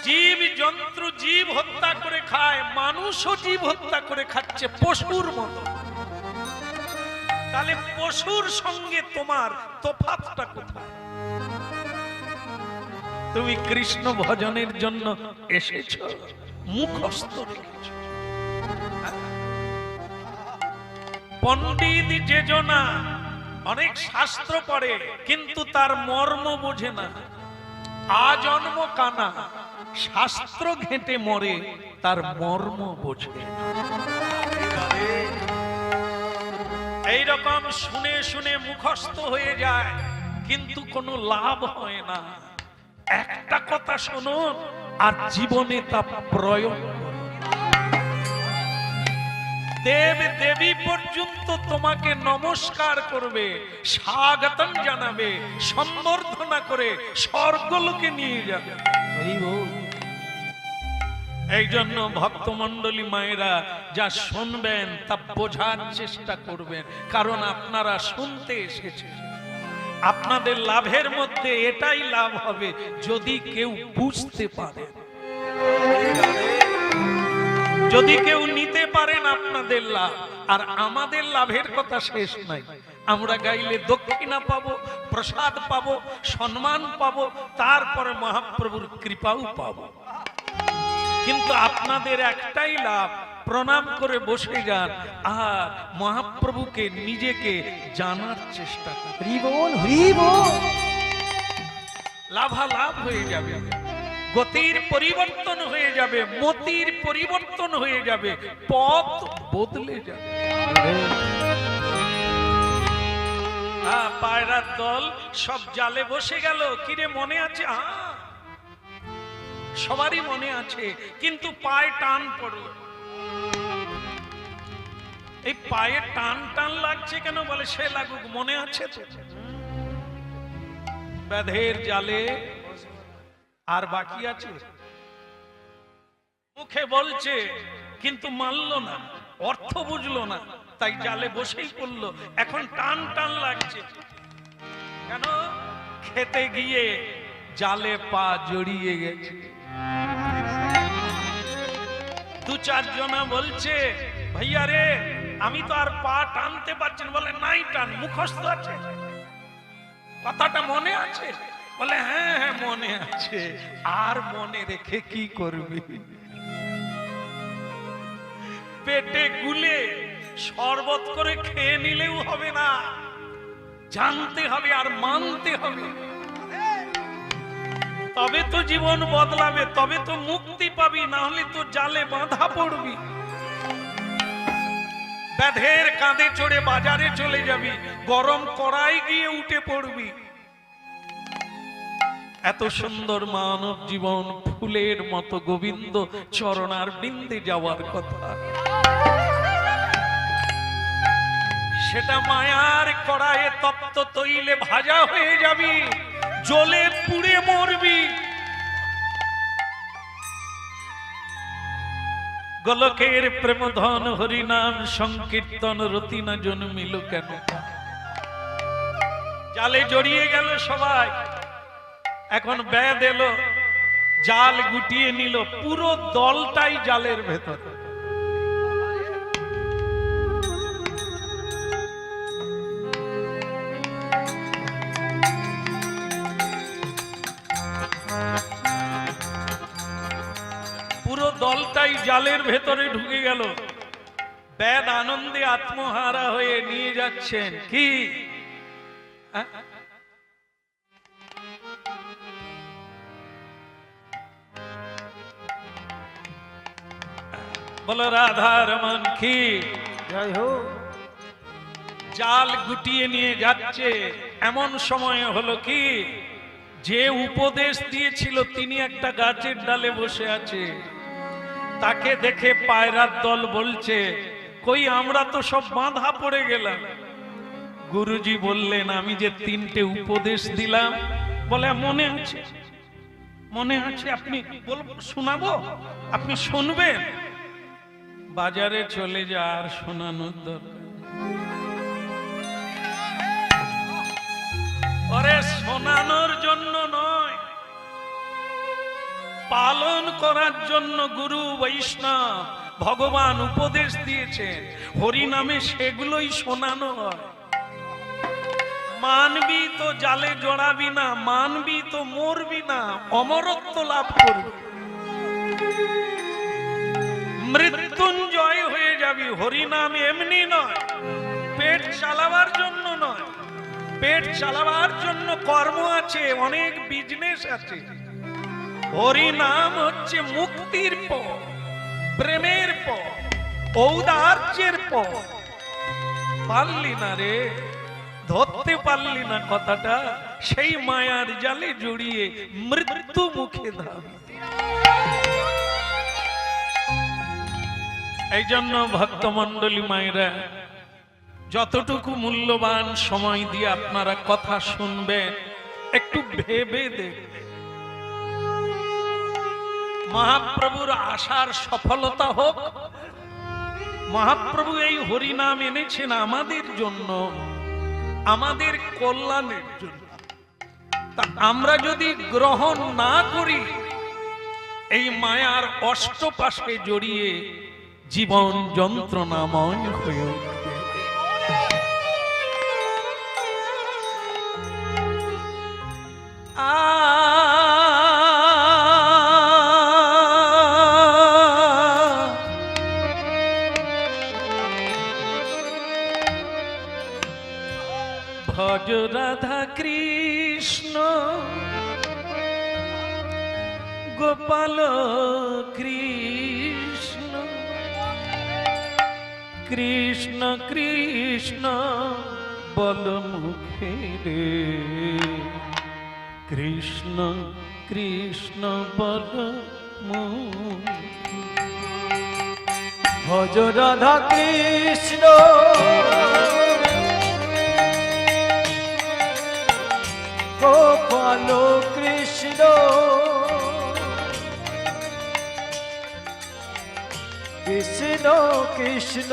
জীব জন্তু জীব হত্যা করে খায়, মানুষও জীব হত্যা করে খাচ্ছে পশুর মতো। তাহলে পশুর সঙ্গে তোমার তফাৎটা কোথায়? তুমি কৃষ্ণ ভজনের জন্য এসেছো, মুখস্থ রেখেছ। পণ্ডিত যে জনা অনেক শাস্ত্র পড়ে কিন্তু তার মর্ম বোঝে না, আজন্ম কানা, শাস্ত্র ঘেঁটে মরে, তার মর্ম বোঝে। এইরকম শুনে শুনে মুখস্থ হয়ে যায় কিন্তু কোনো লাভ হয় না। একটা কথা শুনুন আর জীবনে তা প্রয়োগ করুন। দেব দেবী পর্যন্ত তোমাকে নমস্কার করবে, স্বাগতম জানাবে, সম্বর্ধনা করে স্বর্গলোকে নিয়ে যাবে। এই জন্য ভক্তমণ্ডলী মায়েরা যা শুনবেন তা বোঝার চেষ্টা করবেন, কারণ আপনারা শুনতে এসেছেন। আপনাদের লাভের মধ্যে এটাই লাভ হবে যদি কেউ বুঝতে পারে, যদি কেউ নিতে পারেন আপনাদের লাভ। আর আমাদের লাভের কথা শেষ নাই। আমরা গাইলে দক্ষিণা পাবো, প্রসাদ পাবো, সম্মান পাবো, তারপরে মহাপ্রভুর কৃপাও পাবো। কিন্তু আপনাদের একটাই লাভ, প্রণাম করে বসে যান আর মহাপ্রভুকে নিজেকে জানার চেষ্টা করুন। লাভালাভ হয়ে যাবে, গতির পরিবর্তন হয়ে যাবে, মতির পরিবর্তন হয়ে যাবে, পথ বদলে যাবে। পায়রার দল সব জালে বসে গেল, কিরে মনে আছে? সবারই মনে আছে, কিন্তু পায়ে টান পড়ল। এই পায়ে টান টান লাগছে কেন? বলে সে লাগুক, মনে আছে তো। ব্যাধের জালে আর বাকি আছে, মুখে বলছে কিন্তু মানল না, অর্থ বুঝলো না, তাই জালে বসেই পড়লো। এখন টান টান লাগছে কেন? খেতে গিয়ে জালে পা জড়িয়ে গেছে। দু চার জনা বলছে, ভাইয়া রে আমি তো আর পা টানতে পারছি না। বলে নাই টান, মুখস্থ আছে, কথাটা মনে আছে? বলে হ্যাঁ হ্যাঁ মনে আছে। আর মনে রেখে কি করবি? পেটে গুলে শরবত করে খেয়ে নিলেও হবে না, জানতে হবে আর মানতে হবে। তবে তো জীবন বদলাবে, তবে তো মুক্তি পাবি, না হলে তো জালে বাঁধা পড়বি। ব্যাধের কাঁধে চড়ে বাজারে চলে যাবি, গরম কড়াই গিয়ে উঠে পড়বি। এত সুন্দর মানব জীবন, ফুলের মতো গোবিন্দ চরণার বিন্দে যাওয়ার কথা, সেটা মায়ার কড়াইয়ে তপ্ত তৈলে ভাজা হয়ে যাবি, জ্বলে পুড়ে মরবি। গোলকের প্রেমধন হরিনাম সংকীর্তন রতি না জন্মিল কেন? জালে জড়িয়ে গেল সবাই। এখন ব্যাধ এলো, জাল গুটিয়ে নিল, পুরো দলটাই জালের ভেতর। পুরো দলটাই জালের ভেতরে ঢুকে গেল। ব্যাধ আনন্দে আত্মহারা হয়ে নিয়ে যাচ্ছেন কি বলো রাধা রমন কি জয় হোক। জাল গুটিয়ে নিয়ে যাচ্ছে, এমন সময় হলো কি যে উপদেশ দিয়েছিল তিনি একটা গাছের ডালে বসে আছে। তাকে দেখে পায়রার দল বলছে, কই আমরা তো সব বাঁধা পড়ে গেলাম। গুরুজি বললেন, আমি যে তিনটে উপদেশ দিলাম। বলে মনে আছে, মনে আছে, আপনি শোনাবো, আপনি শুনবেন? বাজারে চলে যা, আর শোনানোর দরকার। ওরে শোনানোর জন্য নয়, পালন করার জন্য গুরু বৈষ্ণব ভগবান উপদেশ দিয়েছেন, হরি নামে সেগুলোই শোনানো হয়। মানবি তো জালে জড়াবি না, মানবি তো মরবি না, অমরত্ব লাভ করবি, মৃত্যুঞ্জয় হয়ে যাবি। হরি নাম এমনি নয়, পেট চালাবার জন্য নয়। পেট চালাবার জন্য কর্ম আছে, অনেক বিজনেস আছে। হরি নাম হচ্ছে মুক্তির পথ, প্রেমের পথ, ঔদার্যের পথ। পারলি না রে, ধরতে পারলি না কথাটা, সেই মায়ার জালে জড়িয়ে মৃত্যু মুখে ধাবি। এই জন্য ভক্তমণ্ডলী মায়েরা, যতটুকু মূল্যবান সময় দিয়ে আপনারা কথা শুনবেন, একটু ভেবে দেখবেন মহাপ্রভুর আশার সফলতা হোক। মহাপ্রভু এই হরিনাম এনেছেন আমাদের জন্য, আমাদের কল্যাণের জন্য। তা আমরা যদি গ্রহণ না করি, এই মায়ার অষ্টপাশে জড়িয়ে জীবন যন্ত্রণাময় হয়ে উঠবে। ভজ রাধা কৃষ্ণ গোপাল কৃষ্ণ, কৃষ্ণ কৃষ্ণ বল মুখে রে, কৃষ্ণ কৃষ্ণ বল মুখে। ভজ রাধা কৃষ্ণ গোপাল কৃষ্ণ, কৃষ্ণ কৃষ্ণ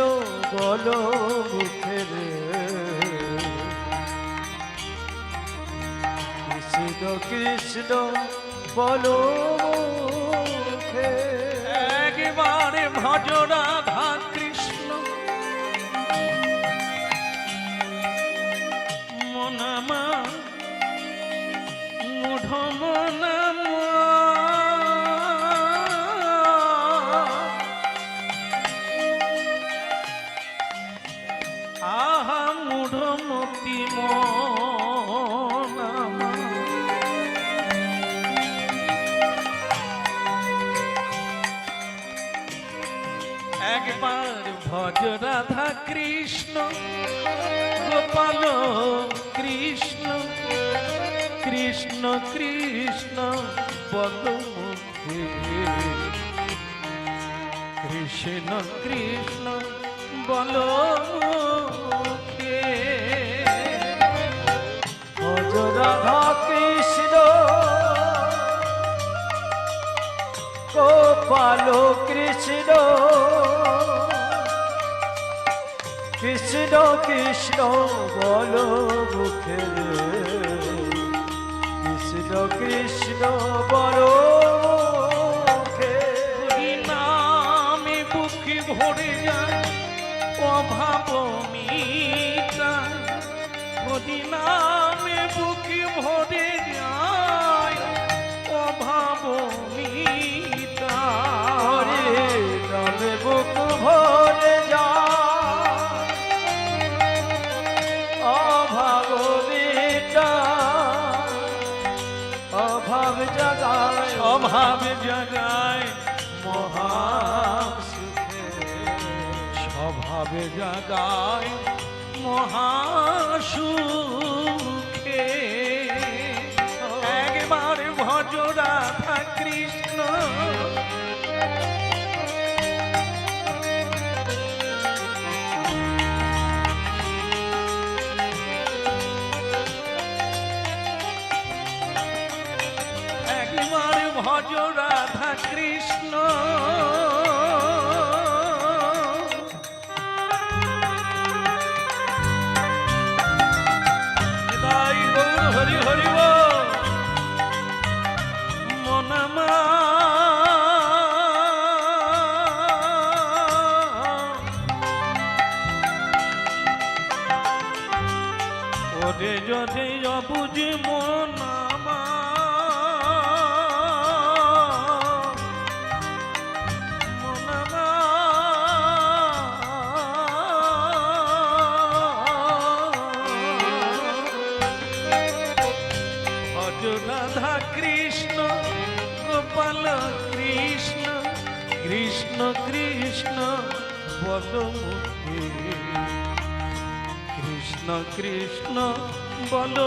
বল মুখে রে, কৃষ্ণ কৃষ্ণ বল মুখে। একবারে ভজ রাধা কৃষ্ণ মনামা মূঢ় মনামা, আহা মূঢ় মতি মনামা। একবার ভজ রাধা কৃষ্ণ গোপাল কৃষ্ণ, কৃষ্ণ কৃষ্ণ বল মুখে, কৃষ্ণ কৃষ্ণ বল মুখে। ভজ রাধা কৃষ্ণ গোপাল কৃষ্ণ, কৃষ্ণ কৃষ্ণ বল মুখে রে, কৃষ্ণ কৃষ্ণ বল মুখে। নামে বুকে ভরে যায় অভাব মিটায়, হরি নামে বুকে ভরে যায় অভাব মিটায়, নামে বুক ভরে যায় অভাব মিটায়, অভাব জাগায়, অভাব জাগায় মহা সুখে, স্বভাব জাগায় মহাসুখে। একবার ভজ রাধা কৃষ্ণ ভজ রাধা কৃষ্ণ। হরি হরি মনামা ভজ রাধা কৃষ্ণ গোপাল কৃষ্ণ কৃষ্ণ কৃষ্ণ বল মুখে কৃষ্ণ কৃষ্ণ বল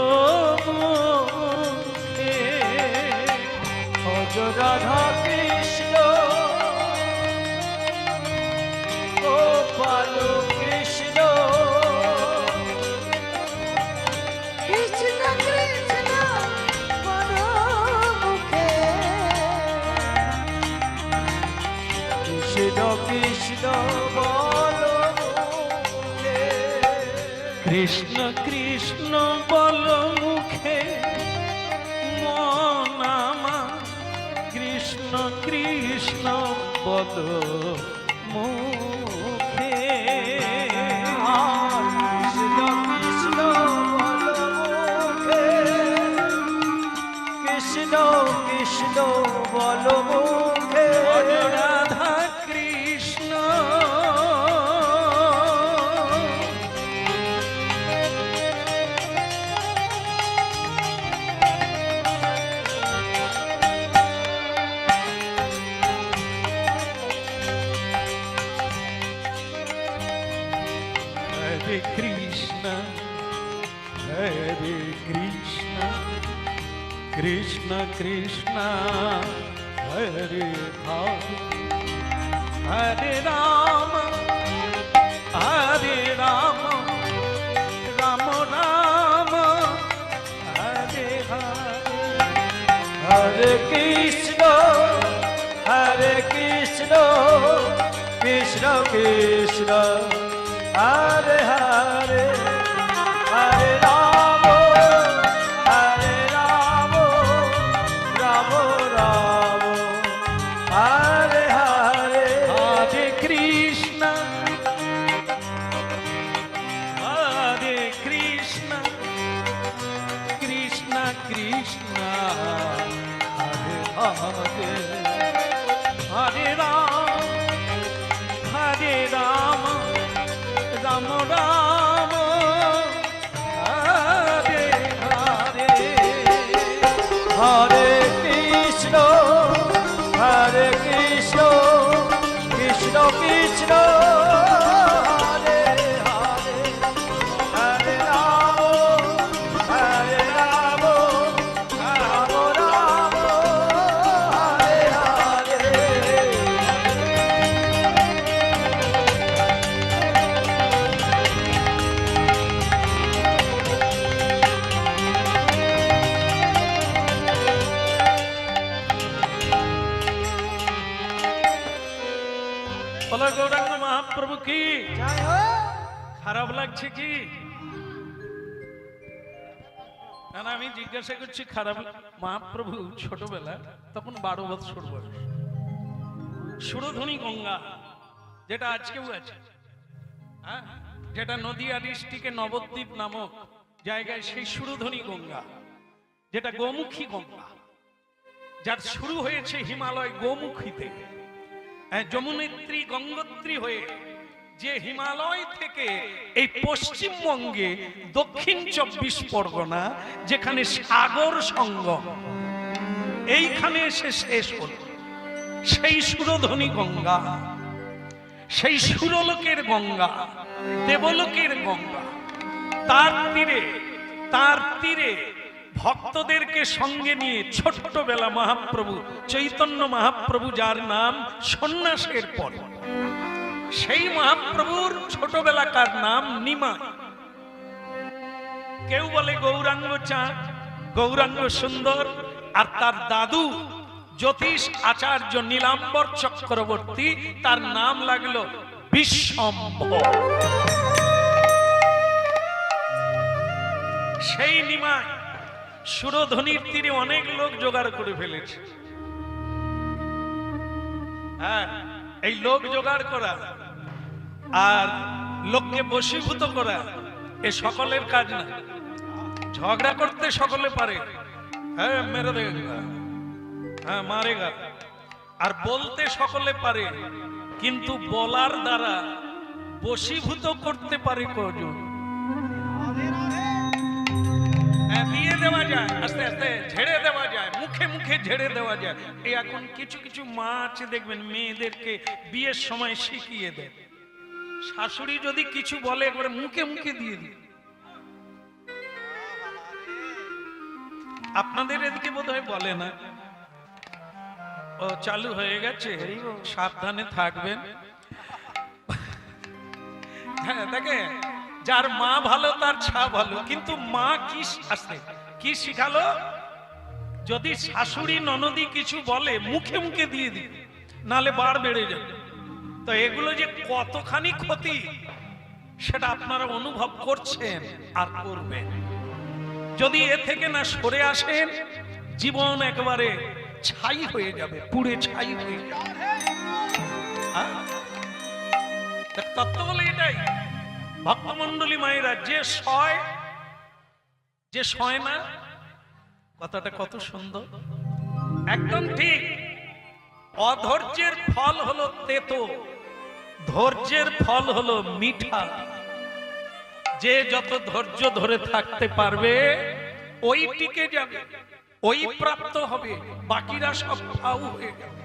মুখে ভজ রাধা কৃষ্ণ গোপাল কৃষ্ণ কৃষ্ণ কৃষ্ণ বল মুখে কৃষ্ণ কৃষ্ণ বল মুখে কৃষ্ণ কৃষ্ণ বল মুখে মন আমার কৃষ্ণ কৃষ্ণ বল মুখে কৃষ্ণ কৃষ্ণ বল মুখে কৃষ্ণ কৃষ্ণ বল মুখে রাধা কৃষ্ণ হরে কৃষ্ণ হরে কৃষ্ণ কৃষ্ণ কৃষ্ণ হরে হরে হরে রাম রাম রাম হরে হরে হরে কৃষ্ণ কৃষ্ণ কৃষ্ণ হরে হরে হরে রাম রাম রাম হরে হরে হরে কৃষ্ণ কৃষ্ণ কৃষ্ণ হরে হরে হরে রাম রাম রাম হরে হরে হরে কৃষ্ণ কৃষ্ণ কৃষ্ণ হরে হরে হরে রাম রাম হরে হরে বলো গৌরাঙ্গ মহাপ্রভু কি জয় হো খারাপ লাগছে কি না না, আমি জিজ্ঞাসা করছি খারাপ মহাপ্রভু ছোটবেলা তখন 12 বছর বয়স সুরধনী গঙ্গা যেটা আজকেও আছে, হ্যাঁ, যেটা নদিয়া ডিস্ট্রিক্টে নবদ্বীপ নামক জায়গায় সেই সুরধনী গঙ্গা, যেটা গোমুখী গঙ্গা, যার শুরু হয়েছে হিমালয় গোমুখীতে, যমুনেত্রী গঙ্গোত্রী হয়ে যে হিমালয় থেকে এই পশ্চিমবঙ্গে দক্ষিণ 24 পরগনা যেখানে সাগর সঙ্গম, এইখানে এসে শেষ হল সেই সুরধনী গঙ্গা, সেই সুরলোকের গঙ্গা, দেবলোকের গঙ্গা। তার তীরে ভক্তদেরকে সঙ্গে নিয়ে ছোট্টবেলা মহাপ্রভু চৈতন্য মহাপ্রভু, যার নাম সন্ন্যাসের পর, সেই মহাপ্রভুর ছোটবেলাকার নাম নিমাই। কেউ বলে গৌরাঙ্গ চাঁদ, গৌরাঙ্গ সুন্দর, আর তার দাদু জ্যোতিষ আচার্য নীলাম্বর চক্রবর্তী, তার নাম লাগলো বিশ্বম্ভর। সেই নিমাই সুরধনীর তীরে অনেক লোক জোগাড় করে ফেলেছে। হ্যাঁ, এই লোক জোগাড় করা আর লোককে বশীভূত করা এ সকলের কাজ না। ঝগড়া করতে সকলে পারে, হ্যাঁ মেরে দেগা, হ্যাঁ মারেগা, আর বলতে সকলে পারে, কিন্তু বলার দ্বারা বশীভূত করতে পারে কজন? বিয়ে দেওয়া যায়, আস্তে আস্তে ঝেড়ে দেওয়া যায়, মুখে মুখে ঝেড়ে দেওয়া যায়। এই এখন কিছু কিছু মা আছে দেখবেন মেয়েদেরকে বিয়ের সময় শিখিয়ে দেয়, শাশুড়ি যদি কিছু বলে একবারে মুখে মুখে দিয়ে দিই। আপনাদের এদিকে বোধহয় বলে না, ও চালু হয়ে গেছে, সাবধানে থাকবেন। হ্যাঁ দেখে, যার মা ভালো তার ছা ভালো, কিন্তু মা কি আসছে কি শিখালো, যদি শাশুড়ি ননদি কিছু বলে মুখে মুখে দিয়ে দিই, নালে বার বেড়ে যাবে। তো এগুলো যে কতখানি ক্ষতি সেটা আপনারা অনুভব করছেন আর করবেন। যদি এ থেকে না সরে আসেন, জীবন একেবারে ছাই হয়ে যাবে, পুড়ে ছাই হয়ে যাবে। তত্ত্ব বলে এটাই, ভক্তমন্ডলী মায়েরা, যে সয় না, কথাটা কত সুন্দর, একদম ঠিক। অধৈর্যের ফল হলো তেতো, ধৈর্যের ফল হলো মিঠা। যে যত ধৈর্য ধরে থাকতে পারবে ওই টিকে যাবে, ওই প্রাপ্ত হবে, বাকিরা সব ফাউ হয়ে যাবে।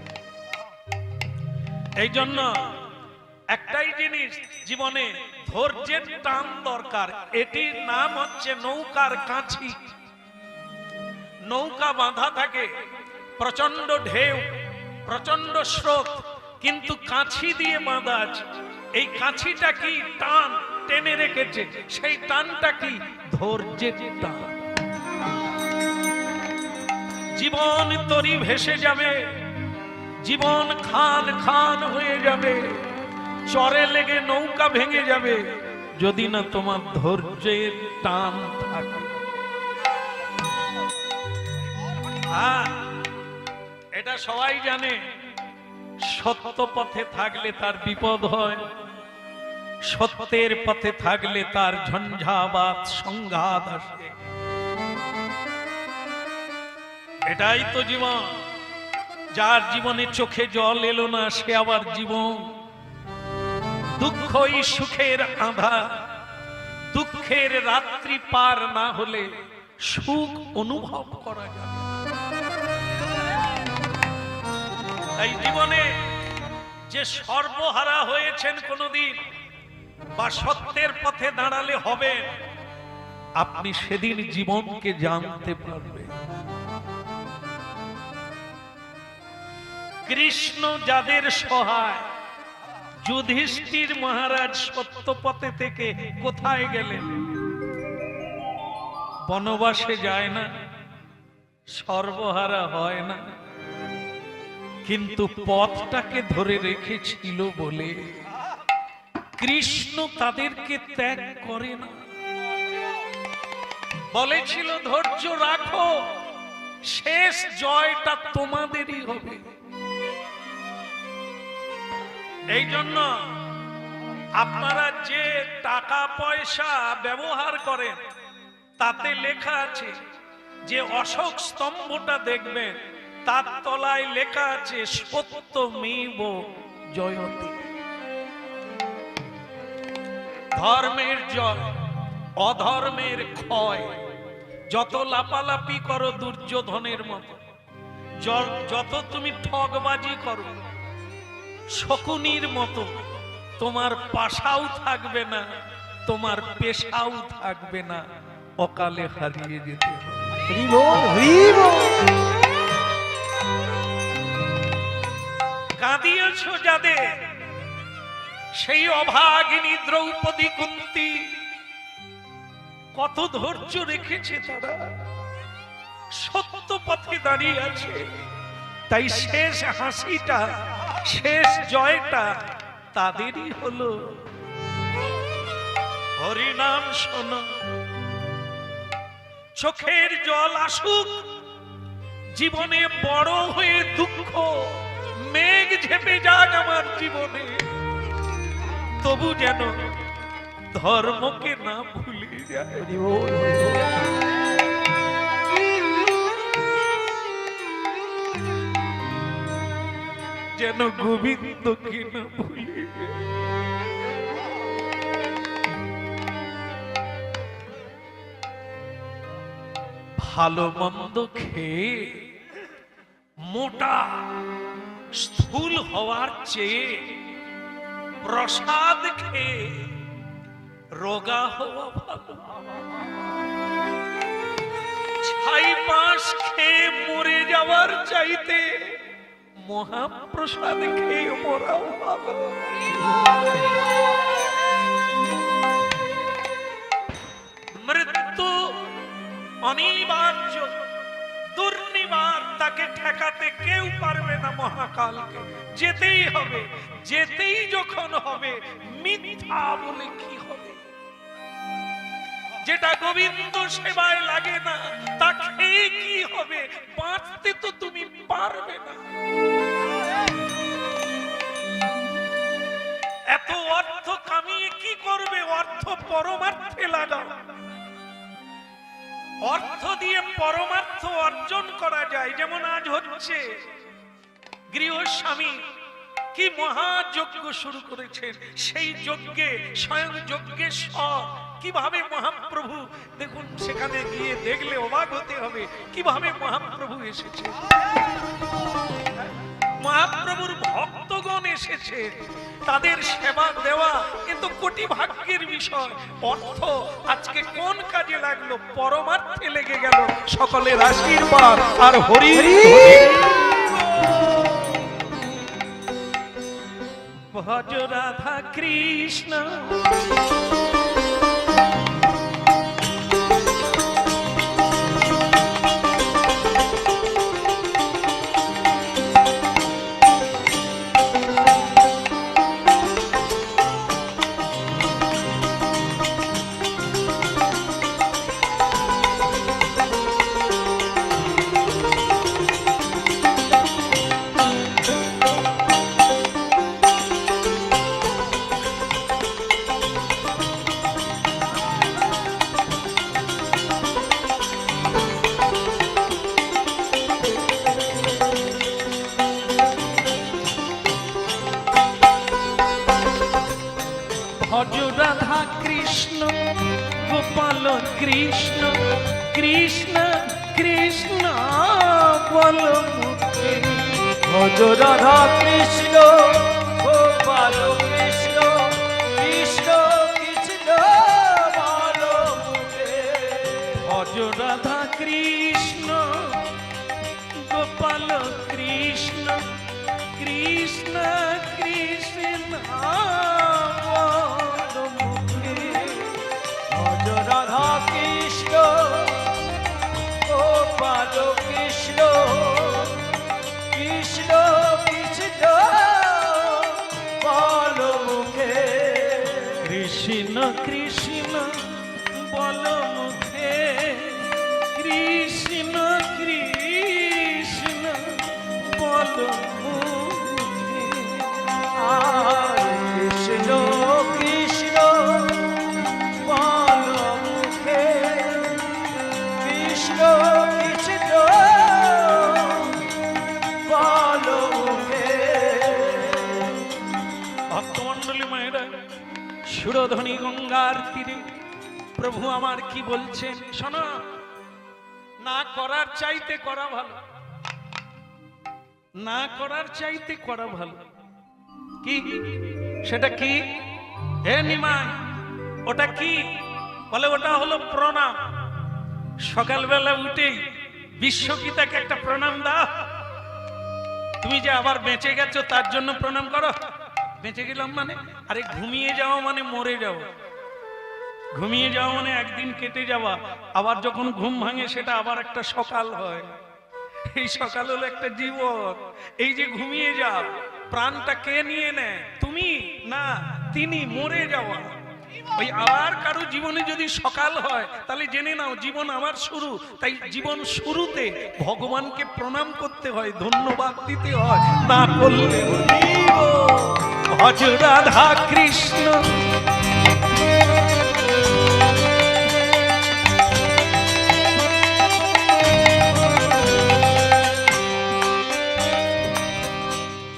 এই জন্য একটাই জিনিস জীবনে ধৈর্যের টান দরকার। এটির নাম হচ্ছে নৌকার কাছি। নৌকা বাঁধা থাকে, প্রচন্ড ঢেউ, প্রচন্ড স্রোত, কিন্তু কাছি দিয়ে বাঁধা আছে। এই কাছিটা কি টান টেনে রেখেছে, সেই টানটা কি ধৈর্যের টান। জীবন তরি ভেসে যাবে, জীবন খান খান হয়ে যাবে, চরে লেগে নৌকা ভেঙে যাবে, যদি না তোমার ধৈর্যের টান থাকে। এটা সবাই জানে, সত্য পথে থাকলে তার বিপদ হয়, সত্যের পথে থাকলে তার ঝঞ্ঝাবাত সংঘাত আসে। এটাই তো জীবন। যার জীবনে চোখে জল এলো না, সে আবার জীবন। দুঃখই সুখের আঁধার, দুঃখের রাত্রি পার না হলে সুখ অনুভব করা যাবে। এই জীবনে যে সর্বহারা হয়েছেন কোনদিন, বা সত্যের পথে দাঁড়ালে হবে, আপনি সেদিন জীবনকে জানতে পারবেন। কৃষ্ণ যাদের সহায়, যুধিষ্ঠির মহারাজ সত্য পথে থেকে কোথায় গেলেন? বনবাসে যায় না, সর্বহারা হয় না, কিন্তু পথটাকে ধরে রেখেছিল বলে কৃষ্ণ তাদেরকে ত্যাগ করে না। বলেছিল ধৈর্য রাখো, শেষ জয়টা তোমাদেরই হবে। এই জন্য আপনারা যে টাকা পয়সা ব্যবহার করেন, তাতে লেখা আছে যে অশোক স্তম্ভটা দেখবেন, তার তলায় লেখা আছে সত্যমেব জয়তে। ধর্মের জয়, অধর্মের ক্ষয়। যত লাপালাপি করো দুর্যোধনের মতো, যত তুমি ঠগবাজি করো শকুনির মতো, তোমার পাশাও থাকবে না, তোমার পেশাও থাকবে না, অকালে হারিয়ে যেতে হবে। কাঁদিয়েছ যাদের, সেই অভাগিনী দ্রৌপদী কুন্তী, কত ধৈর্য রেখেছে তারা, সত্য পথে দাঁড়িয়ে আছে। তাই শেষ হাসিটা, শেষ জয়টা তাদেরই হলো। হরিনাম শোনো, চোখের জল আসুক, জীবনে বড় হয়ে দুঃখ মেঘ ঝেপে যাক আমার জীবনে, তবু যেন ধর্মকে না ভুলে যায়। যেন গোবিন্দকে না ভুলে যায়। ভালো মন্দ খেয়ে মোটা স্থূল হওয়ার চেয়ে প্রসাদ খেয়ে রোগা হওয়া ভালো। ছাই পাশ খেয়ে মরে যাওয়ার চাইতে মহাপ্রসাদ খেয়ে মরাও ভালো। মৃত্যু অনিবার্য, দুর্নিবার, তাকে ঠেকাতে কেউ পারবে না। মহাকালকে যেতেই হবে, যেতেই যখন হবে মিথ্যা বলে কি হবে? যেটা গোবিন্দ সেবায় লাগে না তা খেয়ে কি হবে? বাঁচতে তো তুমি পারবে না। এত অর্থ কামিয়ে কি করবে? অর্থ পরমার্থে লাগাও। অর্থ দিয়ে পরমার্থ অর্জন করা যায়। যেমন আজ হচ্ছে গৃহস্বামী কি মহাযজ্ঞ শুরু করেছেন, সেই যজ্ঞে স্বয়ং যজ্ঞেশ্বর কিভাবে মহাপ্রভু, দেখুন সেখানে গিয়ে দেখলে অবাক হতে হবে কিভাবে মহাপ্রভু এসেছে। মহাপ্রভুর ভক্তগণ এসেছে, তাদের সেবা দেওয়া কিন্তু কোটি ভাগ্যের বিষয়। অর্থ আজকে কোন কাজে লাগলো? পরমার্থে লেগে গেল। সকলের আশীর্বাদ আর হরি ভজ রাধা কৃষ্ণ। ভজ রাধা কৃষ্ণ গোপাল কৃষ্ণ, কৃষ্ণ কৃষ্ণ বল মুখে। ভজ রাধা কৃষ্ণ গোপাল কৃষ্ণ, কৃষ্ণ কৃষ্ণ বল মুখে। ভজ রাধা কৃষ্ণ গোপাল কৃষ্ণ, কৃষ্ণ কৃষ্ণ বল মুখে। ভজ রাধা কৃষ্ণ গোপাল কৃষ্ণ, কৃষ্ণ কৃষ্ণ বল মুখে। কৃষ্ণ কৃষ্ণ বল মুখে, কৃষ্ণ কৃষ্ণ বল মুখে। কৃষ্ণ কৃষ্ণ বল মুখে, কৃষ্ণ কৃষ্ণ বল মুখে। ভক্তমন্ডলী মায়েরা, সুরধ্বনি গঙ্গার তীরে প্রভু আমার কি বলছেন শোনো। না করার চাইতে করা ভালো, না করার চাইতে করা ভালো। কি সেটা? কি হে নিমাই, ওটা কি? বলে ওটা হলো প্রণাম। সকালবেলা উঠেই বিশ্বপিতাকে একটা প্রণাম দাও। তুমি যে আবার বেঁচে গেছো তার জন্য প্রণাম করো। বেঁচে গেলাম মানে? আরে ঘুমিয়ে যাওয়া মানে মরে যাওয়া। ঘুমিয়ে যাওয়া মানে একদিন কেটে যাওয়া, আবার যখন ঘুম ভাঙে সেটা আবার একটা সকাল হয়। এই সকাল হলো একটা জীবন। এই যে ঘুমিয়ে যাও, প্রাণটা কে নিয়ে নেয়? তুমি না, তিনি। মরে যাওয়া। ওই আবার কারো জীবনে যদি সকাল হয় তাহলে জেনে নাও জীবন আবার শুরু। তাই জীবন শুরুতে ভগবানকে প্রণাম করতে হয়, ধন্যবাদ দিতে হয়, না করলে ভজ রাধা কৃষ্ণ।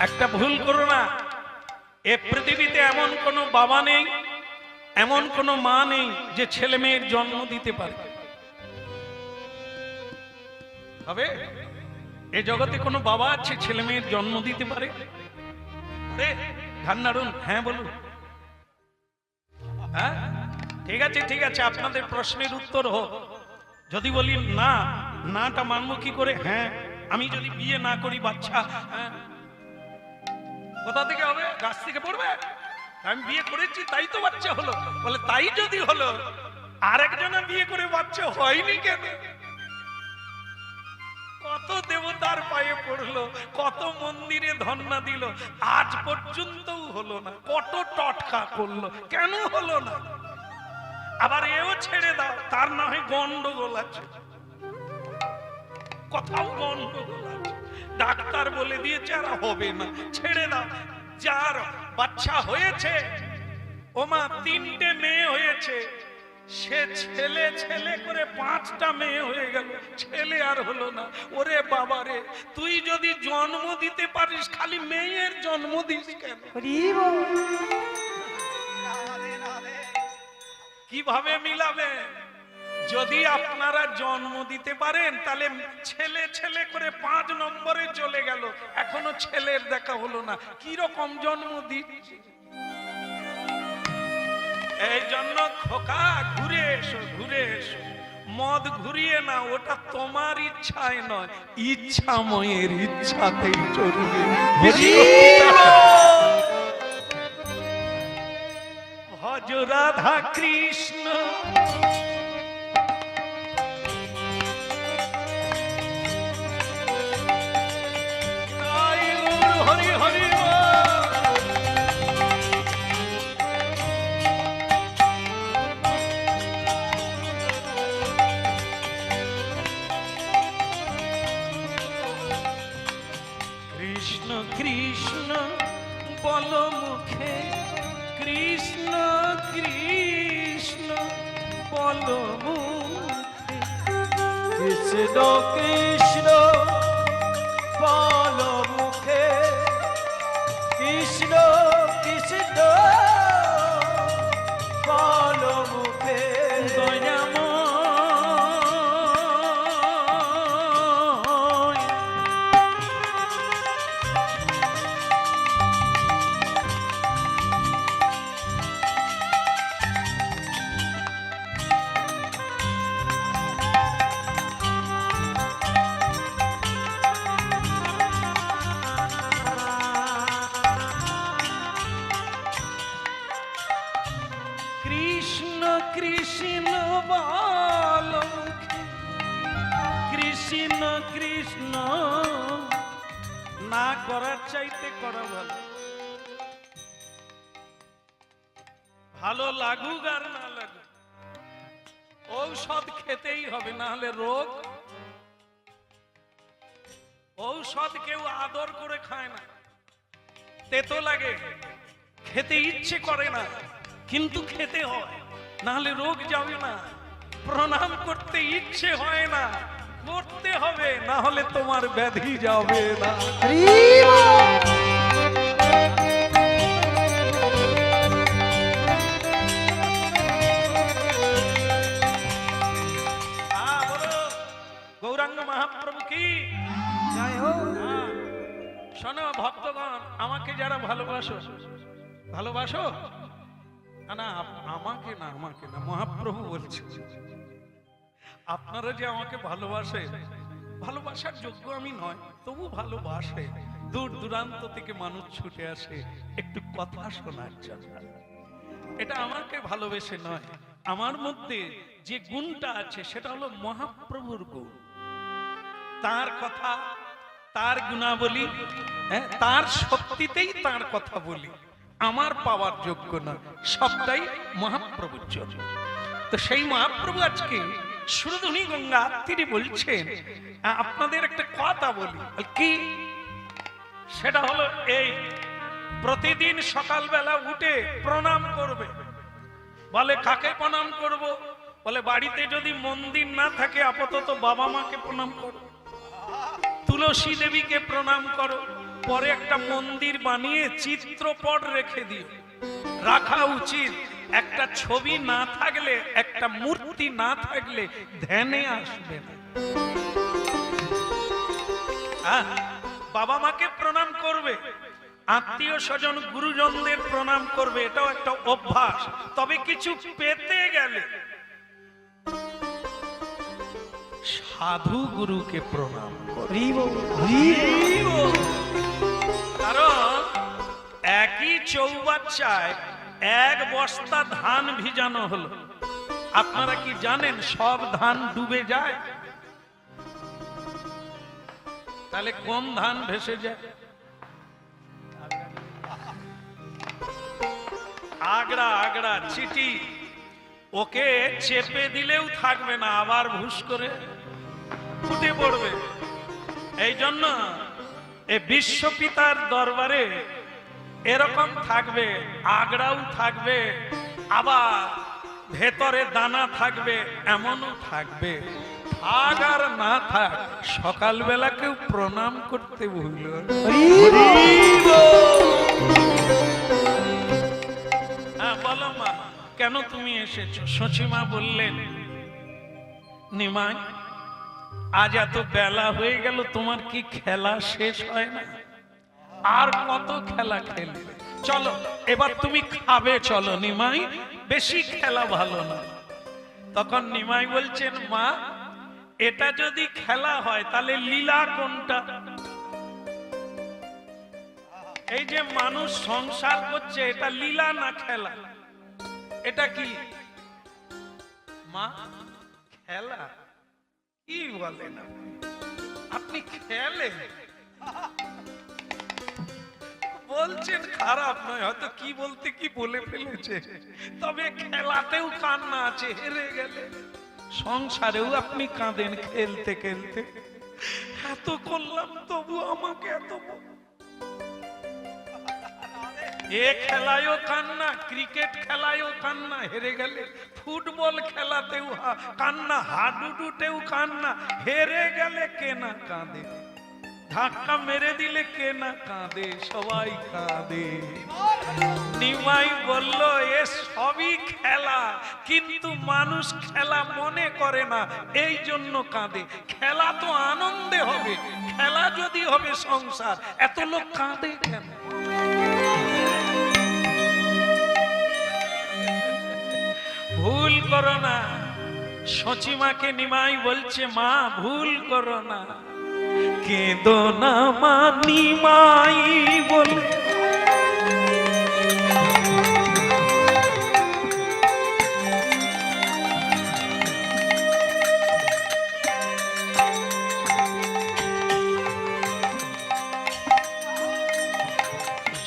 একটা ভুল করো না, এ পৃথিবীতে এমন কোন বাবা নেই, এমন কোন মা নেই যে ছেলে মেয়ের জন্ম দিতে পারে। হবে? এ জগতে কোনো বাবা আছে ছেলে মেয়ের জন্ম দিতে পারে? ধান নাড়ুন, হ্যাঁ বলুন। হ্যাঁ, ঠিক আছে ঠিক আছে, আপনাদের প্রশ্নের উত্তর হোক। যদি বলি না, নাটা মানবো কি করে? হ্যাঁ, আমি যদি বিয়ে না করি বাচ্চা কোথা থেকে হবে? গাছ থেকে পড়বে? আমি বিয়ে করেছি তাই তো বাচ্চা হলো। বলে তাই যদি হলো, আরেকজনে বিয়ে করে বাচ্চা হয়নি কেন? কত দেবতার পায়ে পড়লো, কত মন্দিরে ধন্না দিল, আজ পর্যন্তও হলো না। কত টটকা করলো, কেন হলো না? আবার এও ছেড়ে দাও, তার না হয় গন্ডগোল আছে, কোথাও গন্ডগোল আছে, ডাক্তার বলে দিয়েছে আর হবে না, ছেড়ে দাও। যার বাচ্চা হয়েছে, ওমা 3টে মেয়ে হয়েছে, সে ছেলে ছেলে করে 5টা মেয়ে হয়ে গেল, ছেলে আর হলো না। ওরে বাবা রে, তুই যদি জন্ম দিতে পারিস, খালি মেয়ের জন্ম দিস কেন? কিভাবে মিলাবে? যদি আপনারা জন্ম দিতে পারেন, তাহলে ছেলে ছেলে করে 5 নম্বরে চলে গেল, এখনো ছেলের দেখা হলো না। কি রকম জন্ম দিচ্ছে? এই জন্য খোকা, ঘুরে এসো ঘুরে এসো, মদ ঘুরিয়ে না, ওটা তোমার ইচ্ছায় নয়, ইচ্ছাময়ের ইচ্ছাতেই চলবে। ভজ রাধা কৃষ্ণ, হরি হরি কৃষ্ণ কৃষ্ণ বল মুখে, কৃষ্ণ কৃষ্ণ বল মুখে, কৃষ্ণ কৃষ্ণ বল মুখে, কৃষ্ণ কৃষ্ণ বল মুখে, দয়াময় কৃষ্ণ কৃষ্ণ বল মুখে, কৃষ্ণ কৃষ্ণ না করার চাইতে করা ভালো। ভালো লাগুক আর না লাগুক, ঔষধ খেতেই হবে, না হলে রোগ। ঔষধ কেউ আদর করে খায় না, তেতো লাগে, খেতে ইচ্ছে করে না, কিন্তু খেতে হয়, না হলে রোগ যাবে না। প্রণাম করতে ইচ্ছে হয় না, করতে হবে, না হলে তোমার ব্যাধি যাবে না। গৌরাঙ্গ মহাপ্রভু কি জয় হোক। শোনো ভক্তগণ, আমাকে যারা ভালোবাসো, ভালোবাসো না, আমাকে না, আমাকে না, মহাপ্রভু বলছে, আপনারা যে আমাকে ভালোবাসে, ভালোবাসার যোগ্য আমি নয়, তবু ভালোবাসে, দূর দূরান্ত থেকে মানুষ ছুটে আসে একটু কথা শোনার জন্য। এটা আমাকে ভালোবেসে নয়, আমার মধ্যে যে গুণটা আছে সেটা হলো মহাপ্রভুর গুণ। তার কথা, তার গুণাবলী, তার শক্তিতেই তার কথা বলি, আমার পাওয়ার যোগ্য না, সবটাই মহাপ্রভুর জন্য। তো সেই মহাপ্রভু আজকে সুরধুনী গঙ্গা তিনি বলছেন, আপনাদের একটা কথা বলি, কি সেটা হলো এই, প্রতিদিন সকালবেলা উঠে প্রণাম করবে। বলে কাকে প্রণাম করব? বলে বাড়িতে যদি মন্দির না থাকে আপাতত বাবা মাকে প্রণাম করো, তুলসী দেবীকে প্রণাম করো, পরে একটা মন্দির বানিয়ে চিত্রপট রেখে দিও। রাখা উচিত, একটা ছবি না থাকলে, একটা মূর্তি না থাকলে ধ্যানে আসবে না। হ্যাঁ, বাবা মাকে প্রণাম করবে, আত্মীয় স্বজন গুরুজনদের প্রণাম করবে, এটাও একটা অভ্যাস। তবে কিছু পেতে গেলে সাধু গুরুকে প্রণাম করবে। কারণ একই চৌবাচ্চায় এক বস্তা ধান ভিজানো হলো, আপনারা কি জানেন সব ধান ডুবে যায়? তাহলে কোন ধান ভেসে যায়? আগড়া আগড়া চিটি, ওকে চেপে দিলেও থাকবে না, আবার ভুস করে ফুটে পড়বে। এই জন্য এই বিশ্বপিতার দরবারে এরকম থাকবে, আগড়াও থাকবে, আবার ভেতরে দানা থাকবে, এমনও থাকবে। থাক আর না থাক, সকালবেলা কেউ প্রণাম করতে ভুলল না। হ্যাঁ বলো মা, কেন তুমি এসেছো? সচিমা বললেন, নিমাই আজ এত বেলা হয়ে গেল, তোমার কি খেলা শেষ হয় না? আর কত খেলা খেলবে? চলো এবার তুমি খাবে, চলো নিমাই, বেশি খেলা ভালো না। তখন নিমাই বলছেন, মা এটা যদি খেলা হয় তাহলে লীলা কোনটা? এই যে মানুষ সংসার করছে, এটা লীলা না খেলা? এটা কি মা? খেলা? কি বলেন আপনি? খেলেন বলছেন, খারাপ নয়, হয়তো কি বলতে কি বলে ফেলেছে, তবে খেলাতেও কান্না আছে। হেরে গেলে সংসারেও আপনি কাঁদেন, খেলতে খেলতে এত করলাম তবু আমাকে এত। এ খেলায়ও কান্না, ক্রিকেট খেলায়ও কান্না, হেরে গেলে ফুটবল খেলাতেও কান্না, হাডুডুতেও কান্না। হেরে গেলে কে না কাঁদে? ধাক্কা মেরে দিলে কে না কাঁদে? সবাই কাঁদে। নিমাই বলল, এ সবই খেলা, কিন্তু মানুষ খেলা মনে করে না, এই জন্য কাঁদে। খেলা তো আনন্দে হবে, খেলা যদি হবে সংসার, এত লোক কাঁদে কেন? ভুল করো না। সচিমাকে নিমাই বলছে, মা ভুল করো না, কেঁদো না মা। নিমাই বলে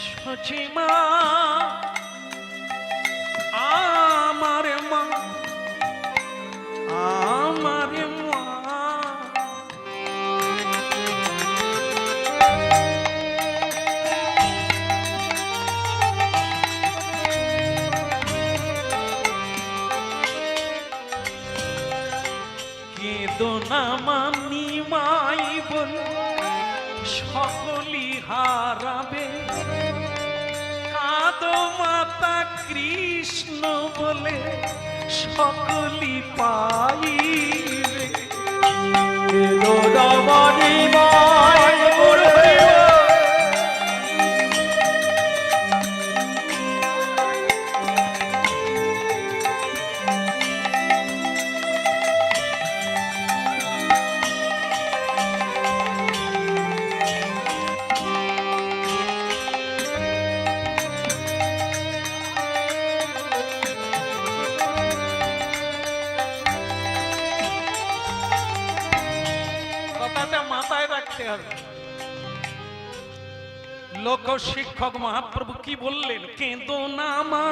সচিমা আমার মা, আমার মা, কেঁদো না মা। নিমাই বলে সকলি হারাবে, কাঁদো মাতা কৃষ্ণ বলে সকলি পাইবে। লোক শিক্ষক মহাপ্রভু কি বললেন? কেঁদো না মা।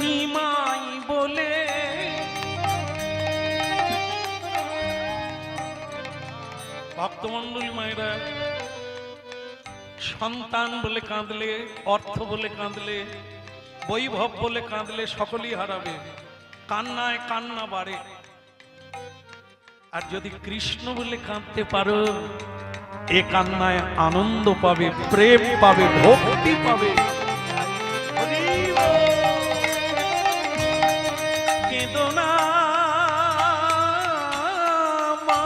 নিমাই বলে ভক্তমন্ডলী মায়েরা, সন্তান বলে কাঁদলে, অর্থ বলে কাঁদলে, বৈভব বলে কাঁদলে সকলেই হারাবে, কান্নায় কান্না বাড়ে। আর যদি কৃষ্ণ বলে কাঁদতে পারো, এ কান্নায় আনন্দ পাবে, প্রেম পাবে, ভক্তি পাবে। কেঁদো না মা।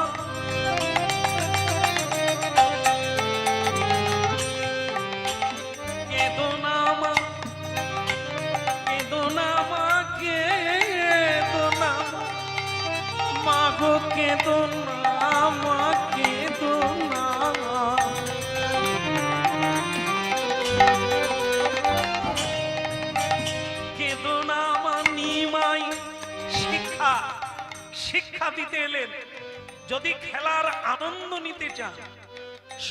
দিতে এলেন। যদি খেলার আনন্দ নিতে চান,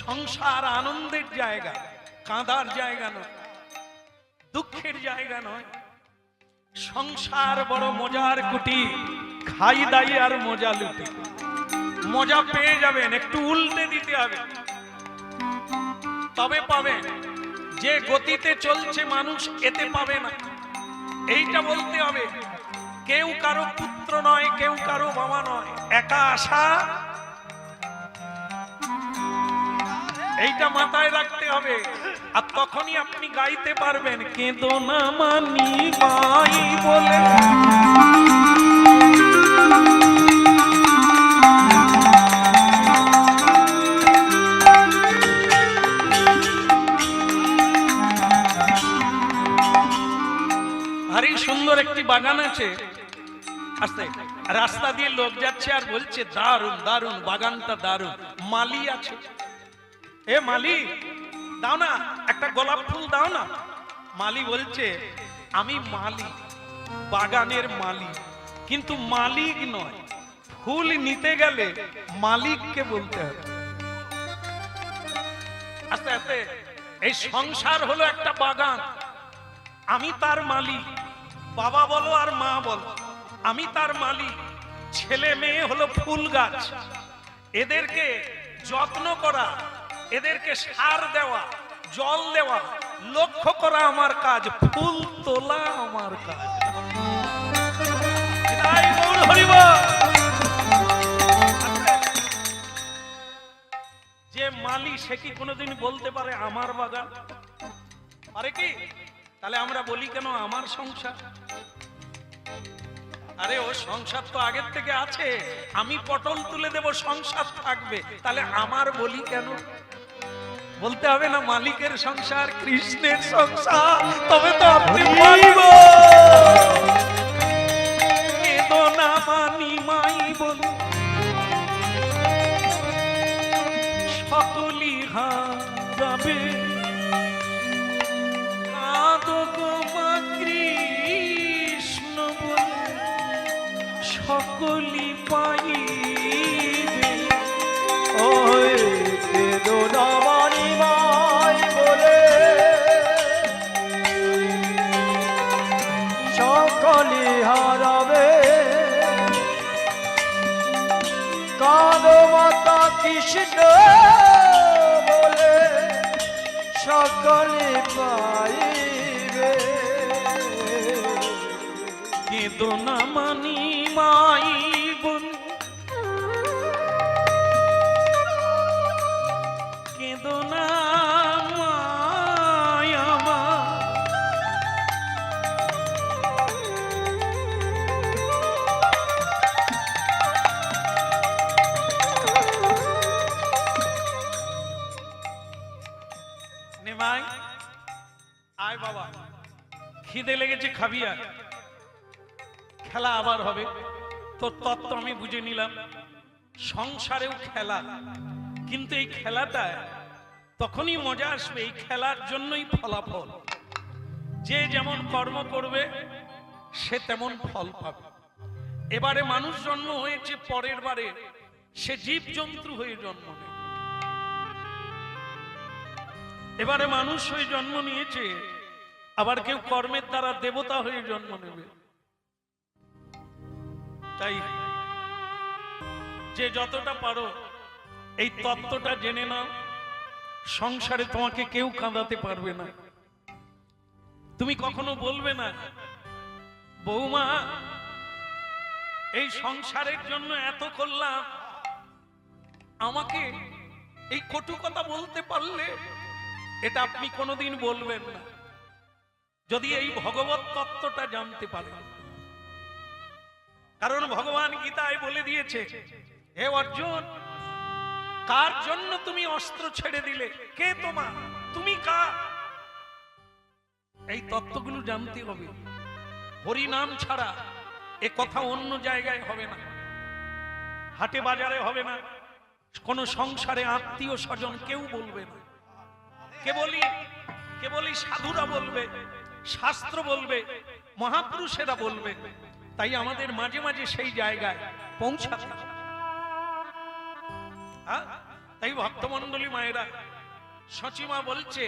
সংসার আনন্দের জায়গা, কাঁদার জায়গা নয়, দুঃখের জায়গা নয়। সংসার বড় মজার কুটি, খাই দাই আর মজা লুটি। মজা পেয়ে যাবেন, একটু উল্টে দিতে হবে, তবে পাবেন। যে গতিতে চলছে মানুষ এতে পাবে না, এইটা বলতে হবে। কেউ কারো পুত্র নয়, কেউ কারো বাবা নয়, একা আসা, এইটা মাথায় রাখতে হবে। আর তখনই আপনি গাইতে পারবেন, কেঁদো না মানি মাই বলে। ভারী সুন্দর একটি বাগান আছে, আস্তে রাস্তা দিয়ে লোক যাচ্ছে আর বলছে দারুন দারুন, বাগানটা দারুন। মালি আছে, এ মালি দাও না একটা গোলাপ ফুল দাও না। মালি বলছে আমি মালি, বাগানের মালি, কিন্তু মালিক নয়। ফুল নিতে গেলে মালিককে বলতে হবে। আস্তে আস্তে, এই সংসার হলো একটা বাগান, আমি তার মালিক। বাবা বলো আর মা বলো, আমি তার মালিক। ছেলে মেয়ে হলো ফুল গাছ, এদেরকে যত্ন করা, এদেরকে সার দেওয়া, জল দেওয়া, লক্ষ্য করা আমার কাজ, ফুল তোলা আমার কাজ। তাই গৌর হরিব। যে মালি সে কি কোনোদিন বলতে পারে আমার বাগান? পারে কি? তাহলে আমরা বলি কেন আমার সংসার? আরে ও সংসার তো আগের থেকে আছে, আমি পটল তুলে দেব, সংসার থাকবে, তাহলে আমার বলি কেন? বলতে হবে না মালিকের সংসার, কৃষ্ণের সংসার, তবে তো আপনি বলব। কেঁদো না মানি মাই বল, সকলি হারাবে, কাঁদো গো মা কৃষ্ণ বলে, সকলি পাইবে। ওই কেঁদো না মানি মাই বলে, সকলি হারাবে, কাঁদো মাতা কৃষ্ণ বলে, সকলে পাইবে। কেঁদো না মানি মাই বোন, কেঁদো না মাই আমার। নিমাই আয় বাবা, খিদে লেগেছে, খাবি আর? খেলা আবার হবে, তোর তত্ত্ব আমি বুঝে নিলাম। সংসারেও খেলা, কিন্তু এই খেলাটায় তখনই মজা আসবে, এই খেলার জন্যই ফলাফল। যে যেমন কর্ম করবে সে তেমন ফল পাবে। এবারে মানুষ জন্ম হয়েছে, পরের বারে সে জীব জন্তু হয়ে জন্ম নেবে। এবারে মানুষ হয়ে জন্ম নিয়েছে, আবার কেউ কর্মের দ্বারা দেবতা হয়ে জন্ম নেবে। তাই যে যতটা পারো এই তত্ত্বটা জেনে নাও, সংসারে তোমাকে কেউ কাঁদাতে পারবে না। তুমি কখনো বলবে না বৌমা এই সংসারের জন্য এত করলাম, আমাকে এই কটু কথা বলতে পারলে, এটা আপনি কোনোদিন বলবেন না যদি এই ভগবত তত্ত্বটা জানতে পারেন। কারণ ভগবান গীতায় বলে দিয়েছে, হে অর্জুন, কার জন্য তুমি অস্ত্র ছেড়ে দিলে? কে তোমার? তুমি কার? এই তত্ত্বগুলো জানতে হবে। হরি নাম ছাড়া এ কথা অন্য জায়গায় হবে না, হাটে বাজারে হবে না, কোন সংসারে আত্মীয় স্বজন কেউ বলবে না। কেবলই সাধুরা বলবে, শাস্ত্র বলবে, মহাপুরুষেরা বলবে। তাই আমাদের মাঝে মাঝে সেই জায়গায় পৌঁছাতে হবে। হ্যাঁ? তাই ভক্তমণ্ডলী মায়েরা, সচিমা বলছে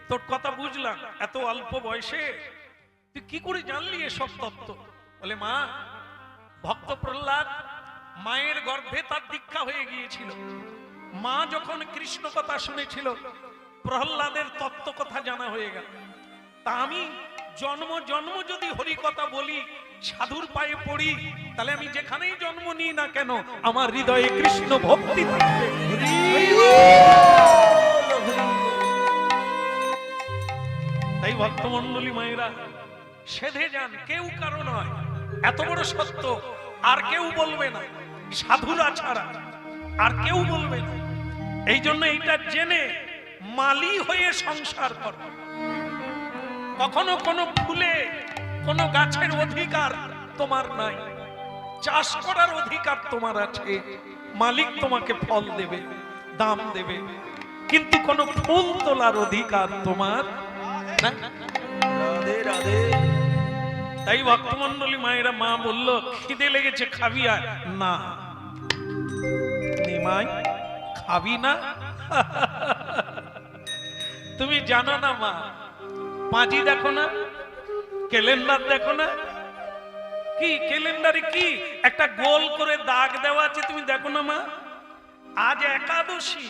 তোর কথা বুঝলাম, এত অল্প বয়সে তুই কি করে জানলি এসব তত্ত্ব? বলে মা, ভক্ত প্রহ্লাদ মায়ের গর্ভে তার দীক্ষা হয়ে গিয়েছিল। মা যখন কৃষ্ণ কথা শুনেছিল, প্রহ্লাদের তত্ত্ব কথা জানা হয়ে গেল। তা আমি জন্ম জন্ম যদি হরি কথা বলি, সাধুর পায়ে পড়ি, তাহলে আমি যেখানেই জন্ম নিই না কেন আমার হৃদয়ে কৃষ্ণ ভক্তি থাকবে। তাই ভক্তমণ্ডলী মায়েরা সেধে যান, কেউ কারো নয়, এত বড় সত্য আর কেউ বলবে না, সাধুরা ছাড়া আর কেউ বলবে না। এই জন্য এইটা জেনে মালি হয়ে সংসার কর। কখনো কোনো ফুলে কোনো গাছের অধিকার তোমার নাই, চাষ করার অধিকার তোমার আছে, মালিক তোমাকে ফল দেবে, দাম দেবে, কিন্তু কোনো ফুল তোলার অধিকার তোমার না। রাধে রাধে। তাই ভক্তমণ্ডলী মায়েরা, মা বলল খিদে লেগেছে খাবি? আর না নিমাই, খাবি না? তুমি জানো না মা, পাঁজি দেখো না, ক্যালেন্ডার দেখো না, কি ক্যালেন্ডারে কি একটা গোল করে দাগ দেওয়া আছে, তুমি দেখো না মা? আজ একাদশী।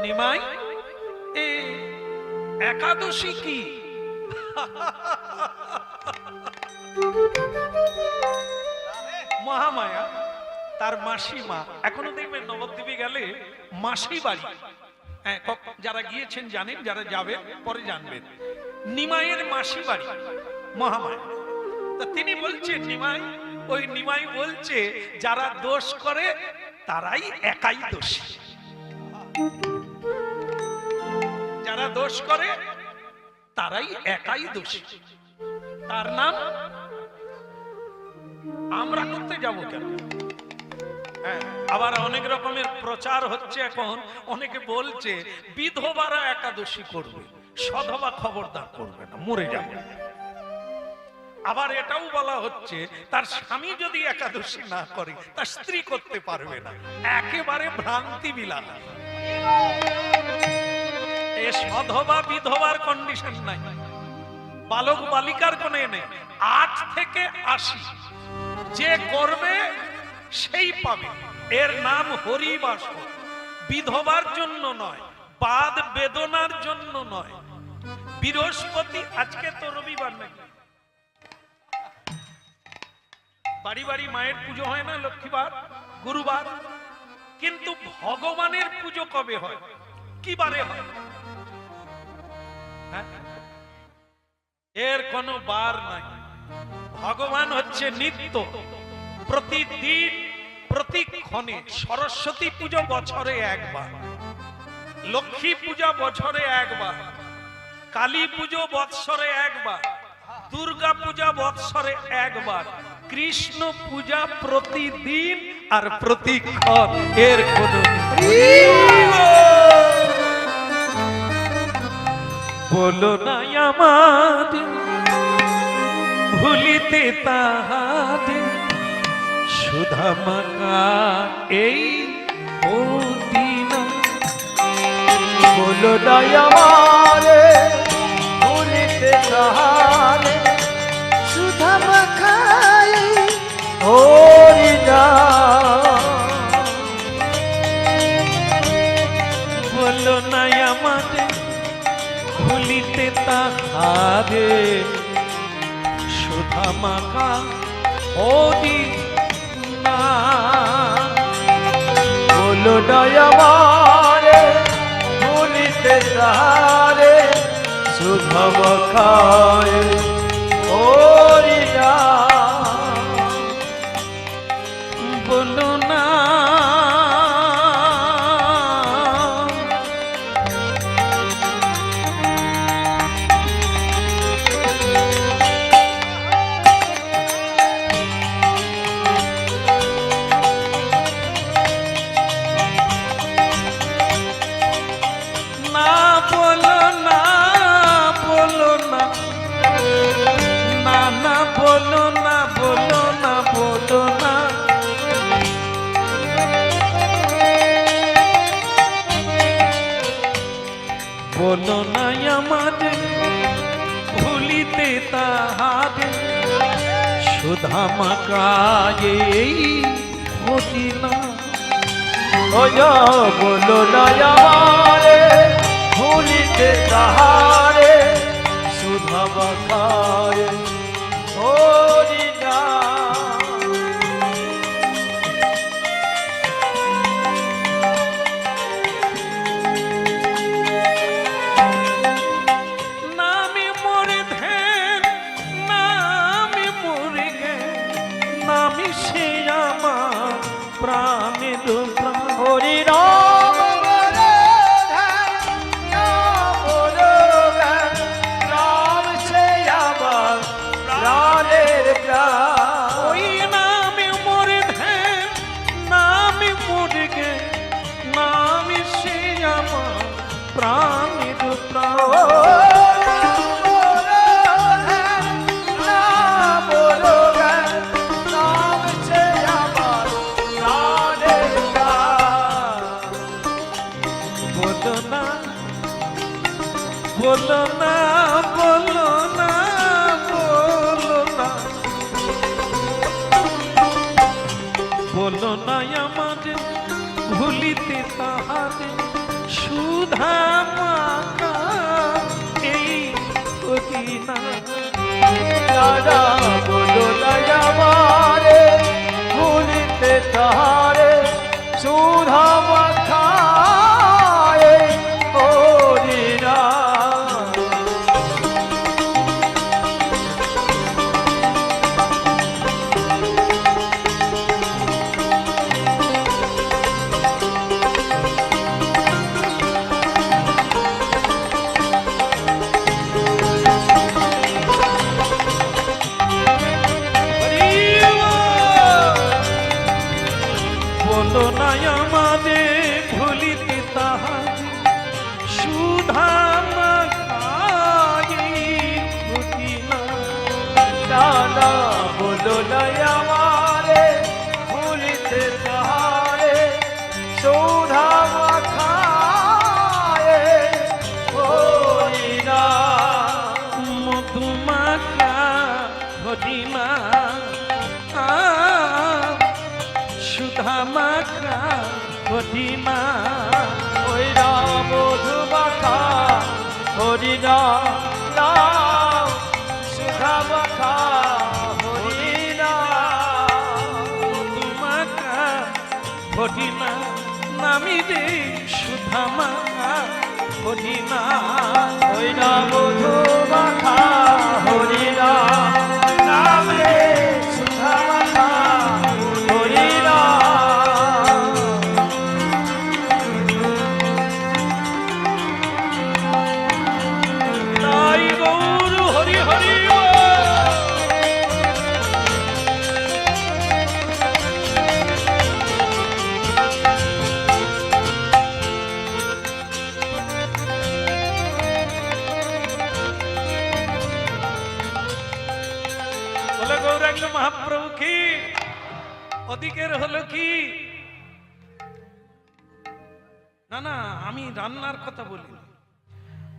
নিমাই, এ একাদশী কি? মহামায়া তার মাসি মা, এখনো দেখবেন নবদ্বীপে গেলে মাসি বাড়ি, হ্যাঁ যারা গিয়েছেন জানেন, যারা যাবেন পরে জানবেন, নিমাইয়ের মাসি বাড়ি মহামায়া। তা তিনি বলছেন নিমাই, ওই নিমাই বলছে যারা দোষ করে তারাই একাই দোষী, যারা দোষ করে তারাই একাই দোষী। তার নাম আমরা করতে যাব কেন? হ্যাঁ, আবার অনেক রকমের প্রচার হচ্ছে এখন, অনেকে বলছে বিধবারা একাদশী করবে, সধবা খবরদার করবে না, মরে যাবে। আবার এটাও বলা হচ্ছে তার স্বামী যদি একাদশী না করে তার স্ত্রী করতে পারবে না, একেবারে ভ্রান্তি বিলাল। এ সধবা বিধবার কন্ডিশন নাই, বালক বালিকার কোন নেই, 8 থেকে 80 যে করবে সেই পাবে। এর নাম হরিবাস, বিধবার জন্য নয়, বাদ বেদনার জন্য নয়। বৃহস্পতি, আজকে তো রবিবার নাকি, বাড়ি বাড়ি মায়ের পুজো হয় না, লক্ষ্মীবার, গুরুবার, কিন্তু ভগবানের পুজো কবে হয়, কি বারে হয়? এর কোনো বার নাই। ভগবান হচ্ছে নিত্য, প্রতিদিন প্রতিক্ষণে। সরস্বতী পুজো বছরে একবার, লক্ষ্মী পূজা বছরে একবার, কালী পুজো বৎসরে একবার, দুর্গা পূজা বৎসরে একবার, কৃষ্ণ পূজা প্রতিদিন আর প্রতিক্ষণ। এর কোনো বলো না আমার ভুলিতে তাহারে সুধা মাখা এই দিনা। বলো না আমারে ভুলিতে তাহারে সুধা মাখাই হরি নাম। বলো না আমারে ভুলিতে তাহারে সুধা মাখা হরি না। বলো না আমারে ভুলিতে তাহারে সুধা মাখায় হরি নাম। বলো না বলো না আমাদের ভুলিতে তাহারে সুধা মাকায়ে ঘটিনা। ওজো বলো না আমারে ভুলিতে তাহারে সুধা মাখায়ে হরি নাম। নামে মোরে ধ্যান নামে মোরে জ্ঞান নামে সে আমার প্রাণের প্রাণ। হরি রাম বলে ধ্যান, নাম বলো জ্ঞান, নাম সে আমার প্রাণের প্রাণ। ওই নামে মোরে ধ্যান নামে মোরে জ্ঞান নামে সে আমার প্রাণের প্রাণ। বলো না বলো না বলো না বলো না আমাদের ভুলিতে তাহারে সুধা মাখা এই কদিনা। দাদা বলো না আমারে ভুলিতে তাহারে সুধা মাখায়ে হরি নাম। বলো না আমাদের ভুলিতে তাহারে সুধা মাখায়ে ঘটিনা। দাদা বলো না আমারে ভুলিতে তাহারে সুধা মাখায়ে হরি নাম। মধুমাখা ঘটিনা সুধা মাখা ঘটিনা। ওই রাম মধুমাখা হরি নাম, নাম সুধা মাখা হরি নাম। মধুমাখা ঘটিনা নামি রে সুধা মাখা ঘটিনা। ওই রাম মধুমাখা হরি নাম, নাম রে সুধা মাখা হরি নাম। তাই গৌর হরি হরি বলে গৌরাঙ্গ মহাপ্রভু কি ওদিকের হলো কি? না না আমি রান্নার কথা বলি,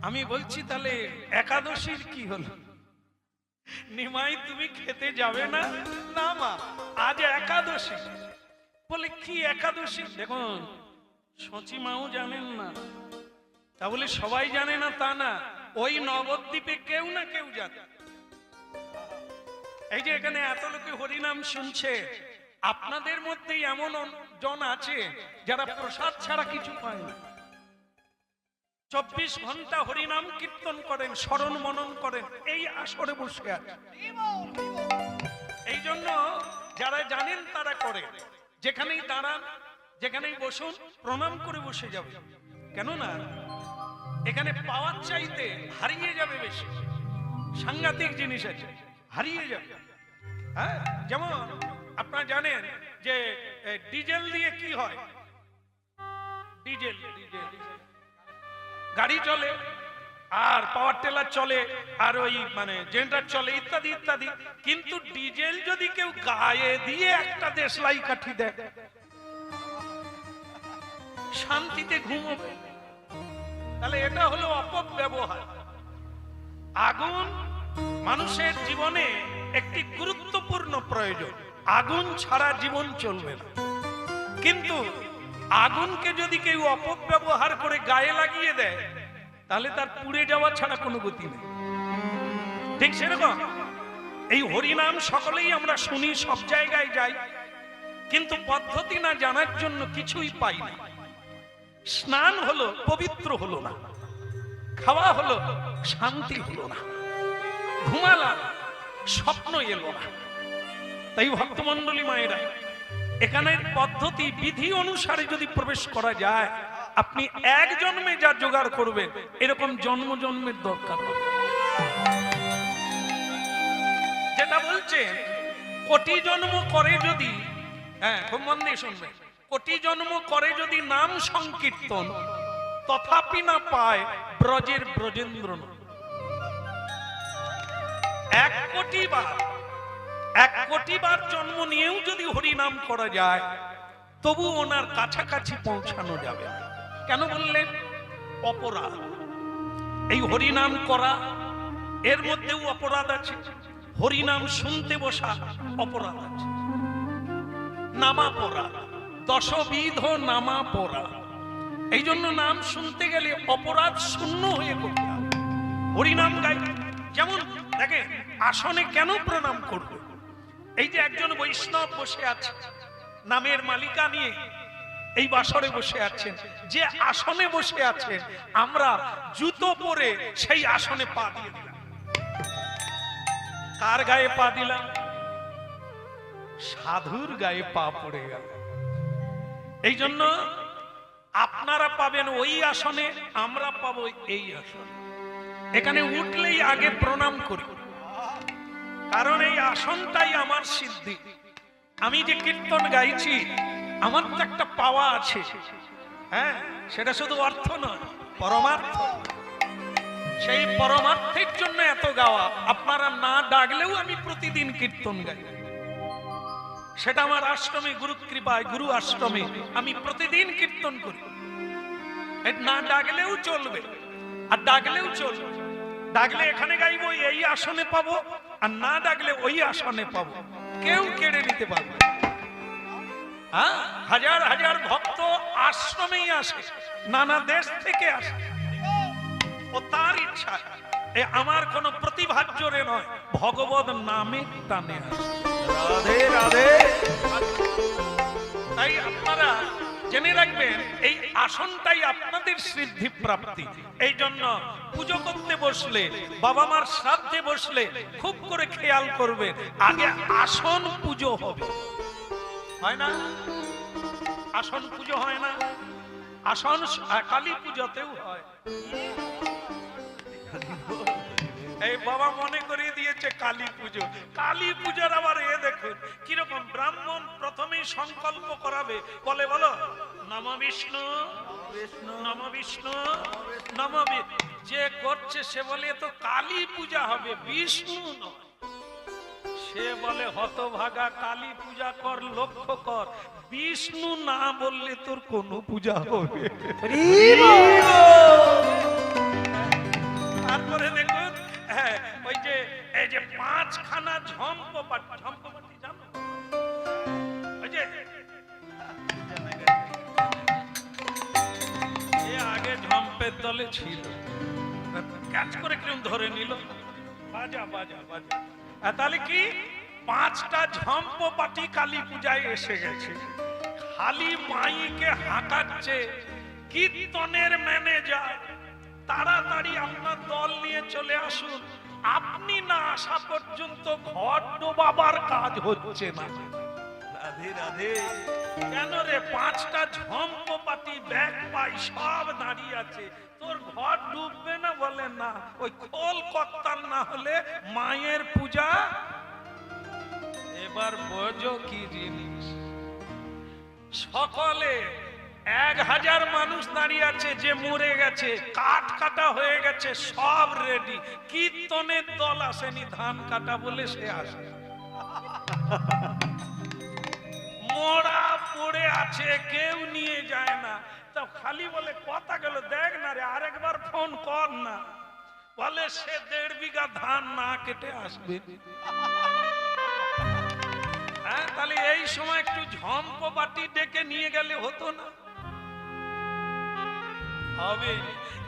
আমি বলছি তাহলে একাদশীর কি হলো? নিমাই তুমি খেতে যাবে না? না মা আজ একাদশী। বলে কি একাদশী? দেখুন সচি মাও জানেন না, তা বলে সবাই জানে না তা না, ওই নবদ্বীপে কেউ না কেউ জানে। এই যে এখানে এত লোকে হরিনাম শুনছে, আপনাদের মধ্যেই এমন জন আছে যারা প্রসাদ ছাড়া কিছু পায় না। 24 ঘন্টা হরিনাম কীর্তন করেন, স্মরণ মনন করেন, এই আসরে বসে আছে। এই জন্য যারা জানেন তারা করে, যেখানেই দাঁড়ান যেখানেই বসুন প্রণাম করে বসে যাবে। কেননা এখানে পাওয়ার চাইতে হারিয়ে যাবে বেশি। সাংঘাতিক জিনিস আছে, হারিয়ে যাবে। হ্যাঁ, যেমন আপনারা জানেন যে ডিজেল দিয়ে কি হয়? ডিজেল গাড়ি চলে, আর পাওয়ার টেলার চলে, আর ওই মানে জেনারেটর চলে, ইত্যাদি ইত্যাদি। কিন্তু ডিজেল যদি কেউ গায়ে দিয়ে একটা দেশলাই কাঠি দেয়, শান্তিতে ঘুমোবে, তাহলে এটা হলো অপব্যবহার। আগুন মানুষের জীবনে একটি গুরুত্বপূর্ণ প্রয়োজন, আগুন ছাড়া জীবন চলবে না। কিন্তু আগুনকে যদি কেউ অপব্যবহার করে গায়ে লাগিয়ে দেয় তাহলে তার পুড়ে যাওয়া ছাড়া কোনো গতি নেই। ঠিক সেরকম এই হরিনাম সকলেই আমরা শুনি, সব জায়গায় যাই, কিন্তু পদ্ধতি না জানার জন্য কিছুই পাই না। স্নান হলো পবিত্র হলো না, খাওয়া হলো শান্তি হলো না, ঘুমালাম স্বপ্ন এলো না। তাই ভক্তমণ্ডলী মায়েরা, এখানের পদ্ধতি বিধি অনুসারে যদি প্রবেশ করা যায়, আপনি এক জন্মে যা জোগাড় করবেন এরকম জন্ম জন্মের দরকার হবে। যেটা বলছেন কোটি জন্ম করে যদি, হ্যাঁ খুব মন দিয়ে শুনবেন, কোটি জন্ম করে যদি নাম সংকীর্তন, তথাপি না পায় ব্রজের ব্রজেন্দ্র। 1 কোটি বার জন্ম নিয়েও যদি হরি নাম করা যায় তবু ওনার কাছাকাছি পৌঁছানো যাবে না। কেন বললেন? অপরাধ। এই হরিনাম করা এর মধ্যেও অপরাধ আছে, হরিনাম শুনতে বসা অপরাধ আছে, নামা পড়া, 10 বিধ নামা পড়া। এই জন্য নাম শুনতে গেলে অপরাধ শূন্য হয়ে করতে হবে। হরিনাম গাই, যেমন দেখে আসনে কেন প্রণাম করবে? এই যে একজন বৈষ্ণব বসে আছে, নামের মালিকা নিয়ে এই বাসরে বসে আছেন, যে আসনে বসে আছেন, আমরা জুতো পরে সেই আসনে পা দিয়ে দিলাম। কার গায়ে পা দিলাম? সাধুর গায়ে পা পড়ে গেল। এই জন্য আপনারা পাবেন ওই আসনে, আমরা পাবো এই আসনে। এখানে উঠলেই আগে প্রণাম করি, কারণ এই আসনটাই আমার সিদ্ধি। আমি যে কীর্তন গাইছি আমার তো একটা পাওয়া আছে, হ্যাঁ, সেটা শুধু অর্থ নয়, পরমার্থ। সেই পরমার্থের জন্য এত গাওয়া। আপনারা না ডাকলেও আমি প্রতিদিন কীর্তন গাই, সেটা আমার আশ্রমে গুরু কৃপায়, গুরু আশ্রমে আমি প্রতিদিন কীর্তন করি। না ডাকলেও চলবে, আর ডাকলেও চলবে। ডাকলে এখানে গাইবো, এই আসনে পাবো, আর না ডাকলে ওই আসনে পাবো, কেউ কেড়ে নিতে পারবে। হ্যাঁ, হাজার হাজার ভক্ত আশ্রমেই আসে, নানা দেশ থেকে আসে, ও তার ইচ্ছা। আমার কোনো প্রতিভাজ্যরে নয়, ভগবত নামে টানে আসে। রাধে রাধে। তাই আপনারা জেনে রাখবেন এই আসনটাই আপনাদের সিদ্ধি প্রাপ্তি। এই জন্য পুজো করতে বসলে, বাবা মার শ্রাদ্ধে বসলে খুব করে খেয়াল করবে, আগে আসন পুজো হবে। হয় না? আসন পুজো হয় না? আসন কালী পুজোতেও হয়। এই বাবা মনে করিয়ে দিয়েছে কালী পুজো। কালী পূজার আবার এ দেখুন কিরকম, ব্রাহ্মণ প্রথমেই সংকল্প করাবে, বলে বলো নম বিষ্ণু নম বিষ্ণু নম। যে করছে সে বলে তো কালী পূজা হবে, বিষ্ণু নয়। সে বলে হতভাগা, কালী পূজা কর, লক্ষ্য কর, বিষ্ণু না বললে তোর কোনো পূজা হবে। তারপরে দেখুন, হ্যাঁ, ওই যে এই যে 5খানা ঝম্পপাটি, ঝম্পপাটি জানো? ওই যে আগে ঝম্পের দলে ছিল, ক্যাচ করে কিরম ধরে নিল, বাজা বাজা বাজা। তাহলে কি 5টা ঝম্পপাটি কালী পূজায় এসে গেছে। খালি মাইকে হাঁকাচ্ছে কীর্তনের ম্যানেজার, তাড়াতাড়ি আপনার দল নিয়ে চলে আসুন, আপনি না আসা পর্যন্ত ঘর ডোবাবার কাজ হচ্ছে না। রাধে রাধে। কেন রে? 5টা ঝম্পপাটি ব্যাগ পাই সব দাঁড়িয়ে আছে, তোর ঘর ডুববে না? বলে না, ওই খোল কর্তার না হলে মায়ের পূজা। এবার বোঝো কি জিনিস। সকলে 1000 মানুষ দাঁড়িয়ে আছে, যে মরে গেছে, কাঠ কাটা হয়ে গেছে, সব রেডি। কীর্তনের দল আসেনি, ধান কাটা বলে সে আসে। মোড়া পড়ে আছে, কেউ নিয়ে যায় না। তা খালি বলে কথা গেল, দেখ না রে আরেকবার ফোন কর না, বলে সে 1.5 বিঘা ধান না কেটে আসবে। হ্যাঁ, তাহলে এই সময় একটু ঝম্প বাটি ডেকে নিয়ে গেলে হতো না? হবে।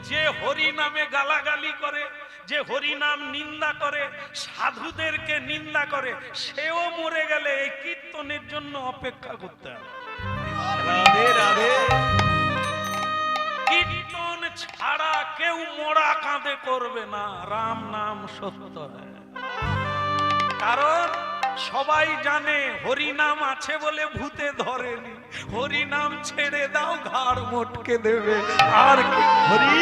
যে হরি নামে গালাগালি করে, যে হরি নাম নিন্দা করে, সাধুদেরকে নিন্দা করে, সেও মরে গেলে এই কীর্তনের জন্য অপেক্ষা করতে হবে। রাধে রাধে। কীর্তন ছাড়া কেউ মোড়া কাঁধে করবে না। রাম নাম সত্য হয়, কারণ সবাই জানে হরি নাম আছে বলে ভূতে ধরেনি। হরি নাম ছেড়ে দাও, ঘাড় মোটকে দেবে। আর কি হরি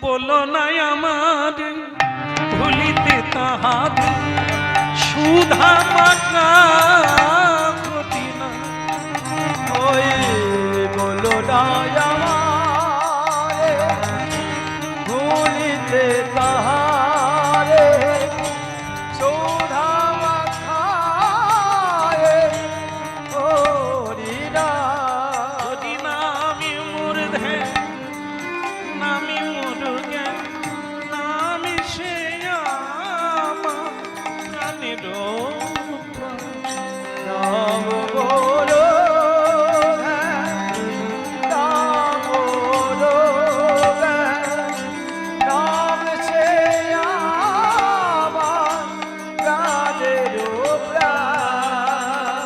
বলো নাই আমার ভুলিতে তাহার সুধা মাখা ঘটি না। ওই বলো না আমারে ভুলিতে তাহারে সৌধা মাখায়ে হরি নাম। হরি নামি মুর্ধে নামি মুর্গে নামি সে আমার প্রাণের প্রাণ। নাম বলো নাম বলো নাম সে আমার প্রাণের প্রাণ।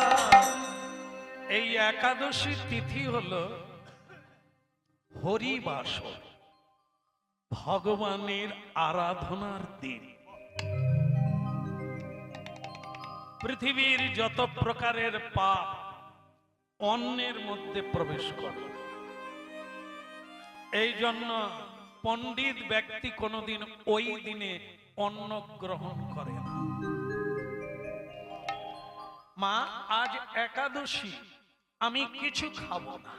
এই একাদশী তিথি হলো হরিবাস, ভগবানের আরাধনার দিন। পৃথিবীর যত প্রকারের পাপ অন্নের মধ্যে প্রবেশ করে, এই জন্য পণ্ডিত ব্যক্তি কোনোদিন ওই দিনে অন্ন গ্রহণ করে না। মা আজ একাদশী, আমি কিছু খাবো না।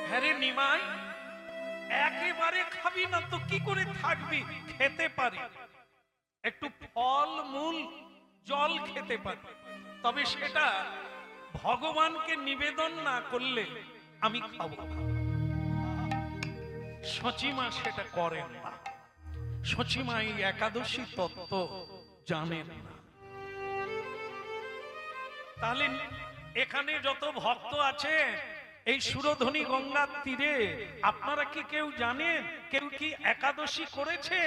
হ্যাঁ রে নিমাই, একেবারে খাবি না তো কি করে থাকবি? খেতে পারি, একটু ফল মূল জল খেতে পারি, তবে সেটা ভগবানকে নিবেদন না করলে আমি খাবো না। সচিমা সেটা করেন না। সচিমা এই একাদশী তত্ত্ব জানেন না। তাহলে এখানে যত ভক্ত আছে এই সুরধ্বনি গঙ্গার তীরে, আপনারা কি কেউ জানেন কেউ কি একাদশী করেছে?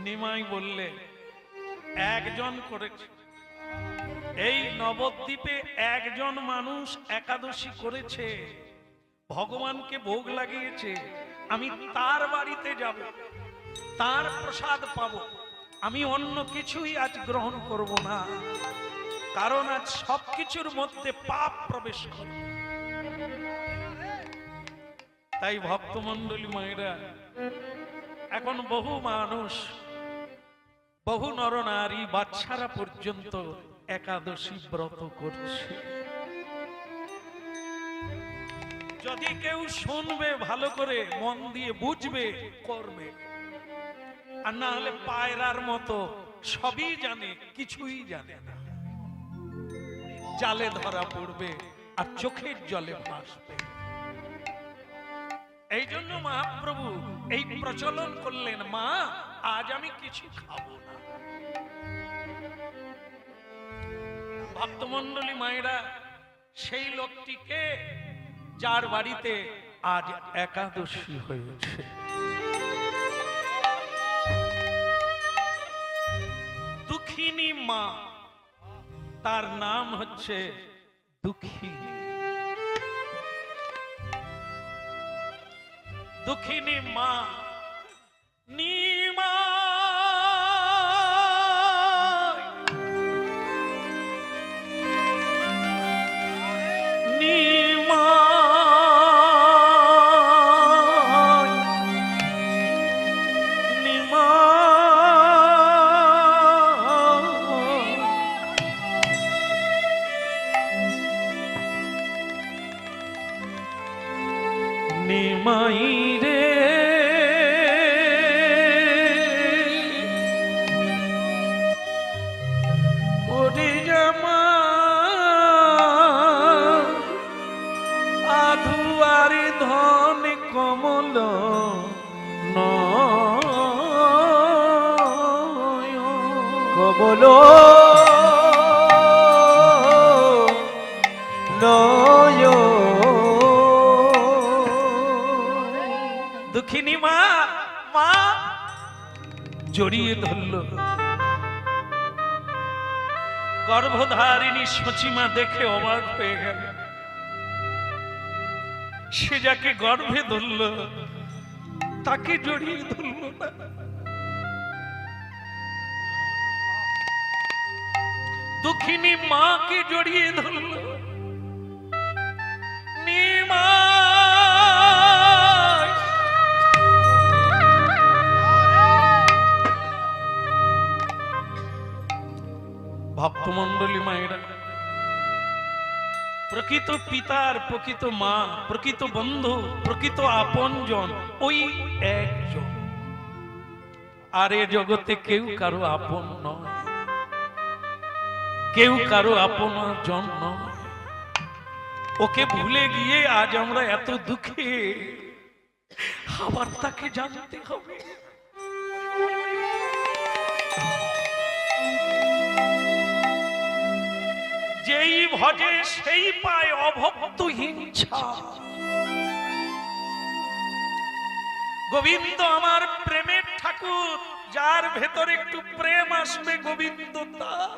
নিমাই বললে একজন করেছে। এই নবদ্বীপে একজন মানুষ একাদশী করেছে, ভগবানকে ভোগ লাগিয়েছে। আমি তার বাড়িতে যাব, তার প্রসাদ পাবো। আমি অন্য কিছুই আজ গ্রহণ করব না, কারণ আজ সবকিছুর মধ্যে পাপ প্রবেশ করে। তাই ভক্তমণ্ডলী মায়েরা, এখন বহু মানুষ, বহু নরনারী, বাচ্চারা পর্যন্ত একাদশী ব্রত করছে। যদি কেউ শুনবে ভালো করে, মন দিয়ে বুঝবে, করবে। আর না হলে পায়রার মতো সবই জানে, কিছুই জানে না, জালে ধরা পড়বে আর চোখের জলে ভাসবে। এই জন্য মহাপ্রভু এই প্রচলন করলেন, মা আজ আমি কিছু খাবো না। ভক্তমণ্ডলী মায়েরা, সেই লোকটিকে যার বাড়িতে আজ একাদশী হয়েছে, দুঃখিনী মা, তার নাম হচ্ছে দুঃখিনী। দুঃখিনী মা নিমা নিমাই রে ওরে জামাই বলো নয় দুঃখিনী মা মা জড়িয়ে ধরল। গর্ভধারিণী সচিমা দেখে অবাক হয়ে গেল। সে যাকে গর্ভে ধরল তাকে জড়িয়ে ধরল না। দুঃখিনী মাকে জড়িয়ে ধরল। নিমাই ভক্তমণ্ডলী মায়েরা, প্রকৃত পিতার, প্রকৃত মা, প্রকৃত বন্ধু, প্রকৃত আপনজন ওই একজন। আর এ জগতে কেউ কারো আপন নয়, কেউ কারো আপন জন নয়। ওকে ভুলে গিয়ে আজ আমরা এত দুঃখে, আবার তাকে জানতে হবে। যেই ভজে সেই পায় অভক্ত হিংসা। গোবিন্দ আমার প্রেমের ঠাকুর, যার ভেতরে একটু প্রেম আসবে গোবিন্দ তার।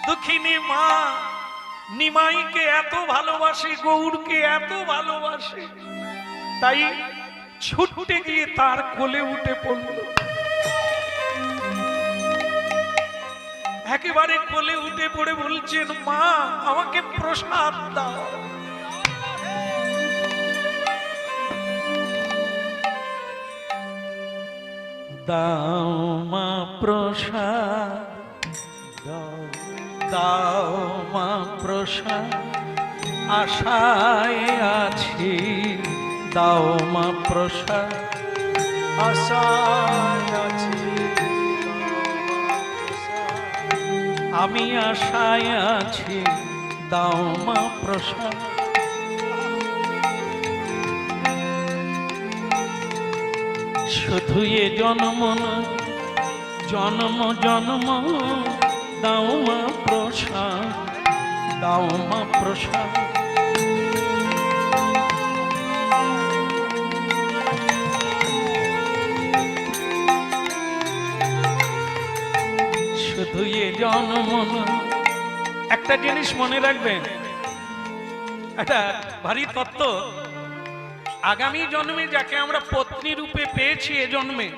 দুঃখিনী মা নিমাইকে এত ভালোবাসে, গৌরকে এত ভালোবাসে, তাই ছুটে গিয়ে তার কোলে উঠে পড়ল। একেবারে কোলে উঠে পড়ে বলছেন, মা আমাকে প্রসাদ দাও। দাও মা প্রসাদ, দাও মা প্রসাদ, আশায় আছি দাও মা প্রসাদ, আশায় আছি আমি আশায় আছি দাও মা প্রসাদ। শুধু এ জন্ম নয়, জন্ম জন্ম দাও মা প্রসাদ, দাও মা প্রসাদ। শুধু এ জন্ম নয়। একটা জিনিস মনে রাখবেন, একটা ভারী তত্ত্ব, আগামী জন্মে যাকে আমরা পত্নী রূপে পেয়েছি এ জন্মে,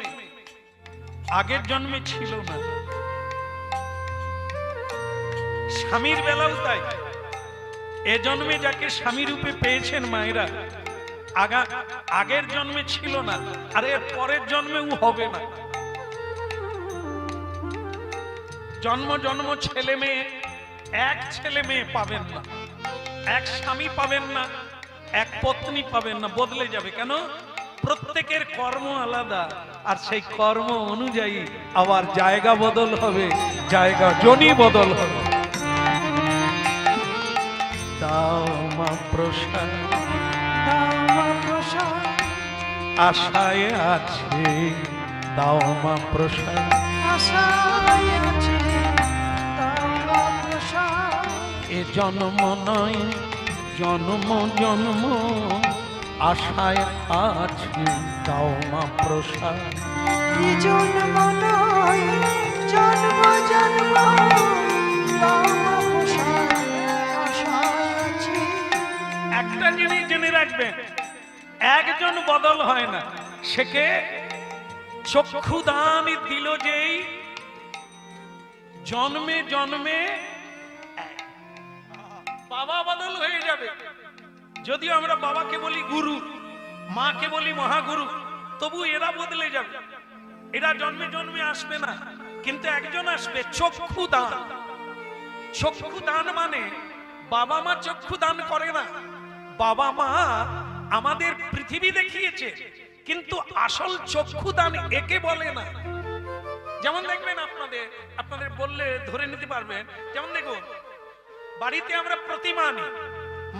আগের জন্মে ছিল না। স্বামীর বেলাও তাই, এ জন্মে যাকে স্বামী রূপে পেয়েছেন মায়েরা, আগের জন্মে ছিল না, আর এর পরের জন্মেও হবে না। জন্ম জন্ম ছেলে মেয়ে, এক ছেলে মেয়ে পাবেন না, এক স্বামী পাবেন না, এক পত্নী পাবেন না, বদলে যাবে। কেন? প্রত্যেকের কর্ম আলাদা, আর সেই কর্ম অনুযায়ী আবার জায়গা বদল হবে, জায়গা জনি বদল হবে। দাও মা প্রসাদ, দাও মা প্রসাদ, আশায় আছে দাও মা প্রসাদ। আশায় আছি দাও মা প্রসাদ। এ জন্ম নয়, জন্ম জন্ম আশায় আছে দাও মা প্রসাদ। এই জন্ম নয়, জন্ম জন্ম দাও মা প্রসাদ, আশায় আছি। একটা জিনিস জেনে রাখবেন, একজন বদল হয় না। সেকে চক্ষুদান দিল যেই, জন্মে জন্মে বাবা বদল হয়ে যাবে। যদিও আমরা বাবাকে বলি গুরু, মাকে বলি মহাগুরু, তবু এরা বদলে যাবে। এরা জন্মে জন্মে আসবে না, কিন্তু একজন আসবে, চক্ষু দান। চক্ষু দান মানে বাবা মা চক্ষু দান করে না, বাবা মা আমাদের পৃথিবী দেখিয়েছে, কিন্তু আসল চক্ষু দান একে বলে না। যেমন দেখবেন, আপনাদের বললে ধরে নিতে পারবেন। যেমন দেখুন, বাড়িতে আমরা প্রতিমা আনি,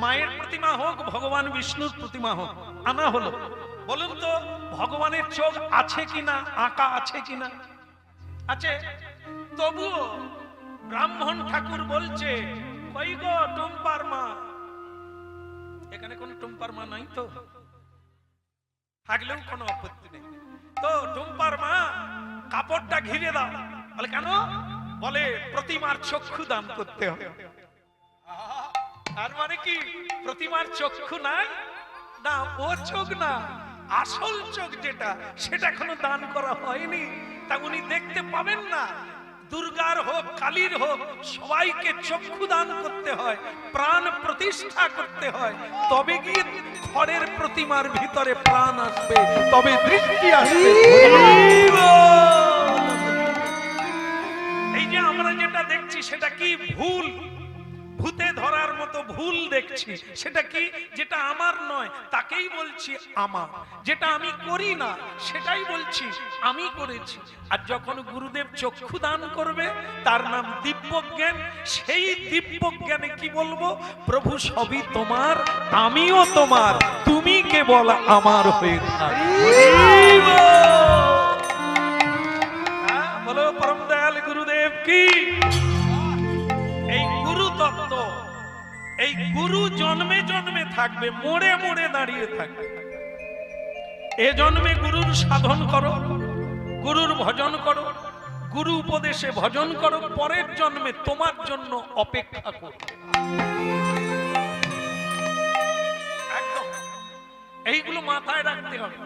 মায়ের প্রতিমা হোক, ভগবান বিষ্ণুর প্রতিমা হোক, আনা হলো। বলুন তো, ভগবানের চোখ আছে কিনা, আঁকা আছে কিনা? আচ্ছা, তবুও ব্রাহ্মণ ঠাকুর বলছে, কই গো টুম্পার মা? এখানে কোন টুম্পার মা নাই তো, থাকলেও কোনো আপত্তি নেই। তো টুম্পার মা কাপড়টা ঘিরে দাও। বলে কেন? বলে প্রতিমার চক্ষু দান করতে হবে। আর মানে কি প্রতিমার চক্ষু নাই? না, ও চোখ না, আসল চোখ যেটা, সেটা এখনো দান করা হয়নি। তা উনি দেখতে পাবেন না। দুর্গার হোক কালীর হোক সবাইকে চক্ষু দান করতে হয়, প্রাণ প্রতিষ্ঠা করতে হয়, তবে গিয়ে খড়ের প্রতিমার ভিতরে প্রাণ আসবে, তবে দৃষ্টি আসবে। এই যে আমরা যেটা দেখছি সেটা কি ভুল, ভূতে ধরার মতো ভুল দেখছি। সেটা কি? যেটা আমার নয় তাকেই বলছি আমার, যেটা আমি করি না সেটাই বলছি আমি করেছি। আর যখন গুরুদেব চক্ষু দান করবে তার নাম দিব্যজ্ঞান। সেই দিব্যজ্ঞানে কি বলবো? প্রভু সবই তোমার, আমিও তোমার, তুমি কেবল আমার হয়ে থাকো। বলো পরম দয়াল গুরুদেব কি। এই গুরু তত্ত্ব, এই গুরু জন্মে জন্মে থাকবে, মোড়ে মোড়ে দাঁড়িয়ে থাকবে। এ জন্মে গুরুর সাধন করো, গুরুর ভজন করো, গুরু উপদেশে ভজন করো, পরের জন্মে তোমার জন্য অপেক্ষা করো। একদম এইগুলো মাথায় রাখতে হবে।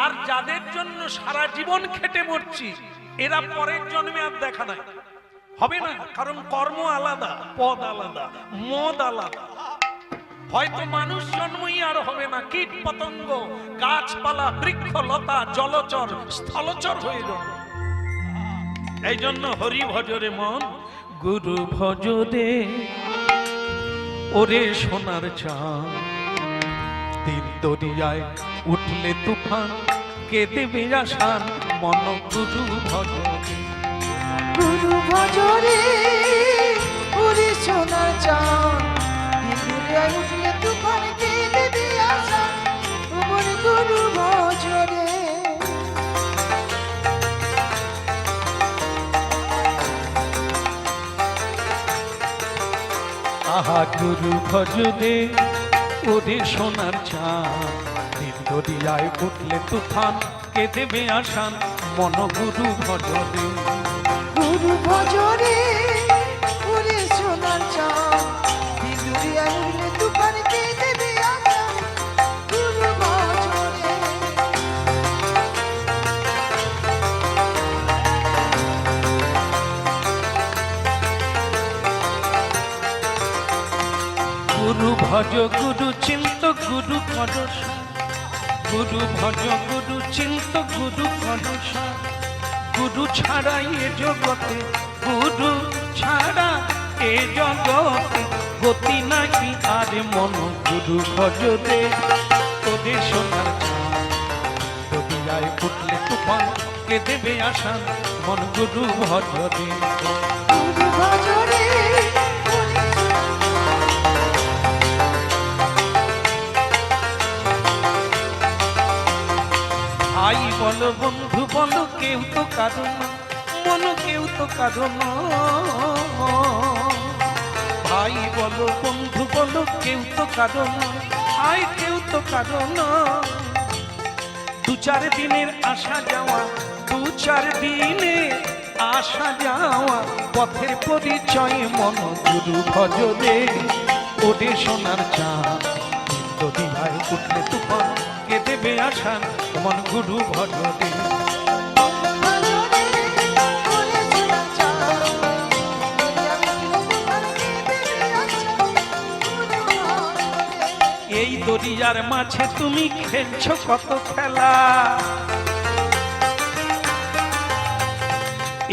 আর যাদের জন্য সারা জীবন খেটে মরছি, এরা পরের জন্মে আর দেখা নাই, হবে না। কারণ কর্ম আলাদা, পদ আলাদা, মদ আলাদা। হয়তো মানুষ জন্মই আর হবে না, কীট পতঙ্গ, গাছপালা, বৃক্ষ লতা, জলচর, স্থলচর হয়ে যাবে। এই জন্য হরি ভজরে মন, গুরু ভজরে ওরে সোনার চাঁদ, দিন দরিয়ায় উঠলে তুফান, কে দেবে আসান, মন গুরু ভজরে। গুরু ভজরে ওরে সোনার চাঁদ, দিদুরিয়ায় উঠলে তুফান, কে দেবে আসান, ওমর গুরু ভজরে। আহা গুরু ভজরে ওরে সোনার চাঁদ, দিন দরিয়ায় উঠলে তুফান, কে দেবে আসান, মন গুরু ভজরে। গুরু ভজরে ওরে সোনার চাঁদ, দিদুরিয়ায় উঠলে তুফান, কে দেবে আসান, গুরু ভজরে। গুরু ভজ গুরু চিন্ত গুরু ভরসা, গুরু ভজ গুরু চিন্ত গুরু ভরসা। গুরু ছাড়া এ জগতে, গুরু ছাড়া এ জগতে গতি নাকি আর, মন গুরু ভজরে তোদের সোনার চাঁদ, দরিয়ায় উঠলে তুফান, কে দেবে আসান, মন গুরু ভজরে। গুরু ভজরে ওরে ভাই বলো বন্ধু বলো, কেউ তো কারণ মন, কেউ তো কারণ। ভাই বলো বন্ধু বলো, কেউ তো কারণ, ভাই কেউ তো কারণ। দু চার দিনের আসা যাওয়া, দু চার দিনের আসা যাওয়া, পথের পরিচয় মন গুরু ভজরে ওরে সোনার চাঁদ, দরিয়ায় উঠলে তুফান, কে দেবে আসান, মন গুরু ভজরে। এই দরিয়ার মাঝে তুমি খেলছো কত খেলা,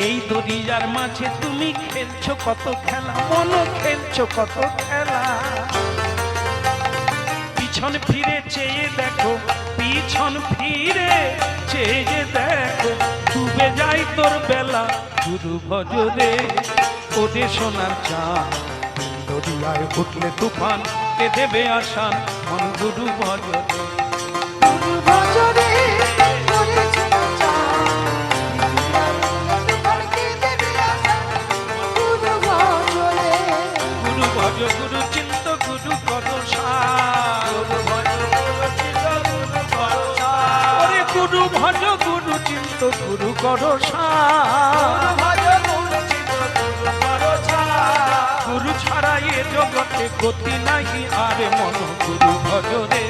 এই দরিয়ার মাঝে তুমি খেলছো কত খেলা, মন খেলছো কত খেলা। পিছন ফিরে চেয়ে দেখো, পিছন ফিরে চেয়ে দেখো, ডুবে যায় তোর বেলা, গুরু ভজরে ওরে সোনার চাঁদ, দরিয়ায় উঠলে তুফান, কে দেবে আসান, মন গুরু ভজরে। গুরু ভজরে ওরে সোনার চাঁদ, দিদুরিয়ায় উঠলে তুফান, ভজ গুরু চিন্ত গুরু কর সার ওরে গুরু ভজ গুরু চিন্ত গুরু কর সার গুরু ছাড়া এ জগতে গতি নাই, আরে মন গুরু ভজ রে।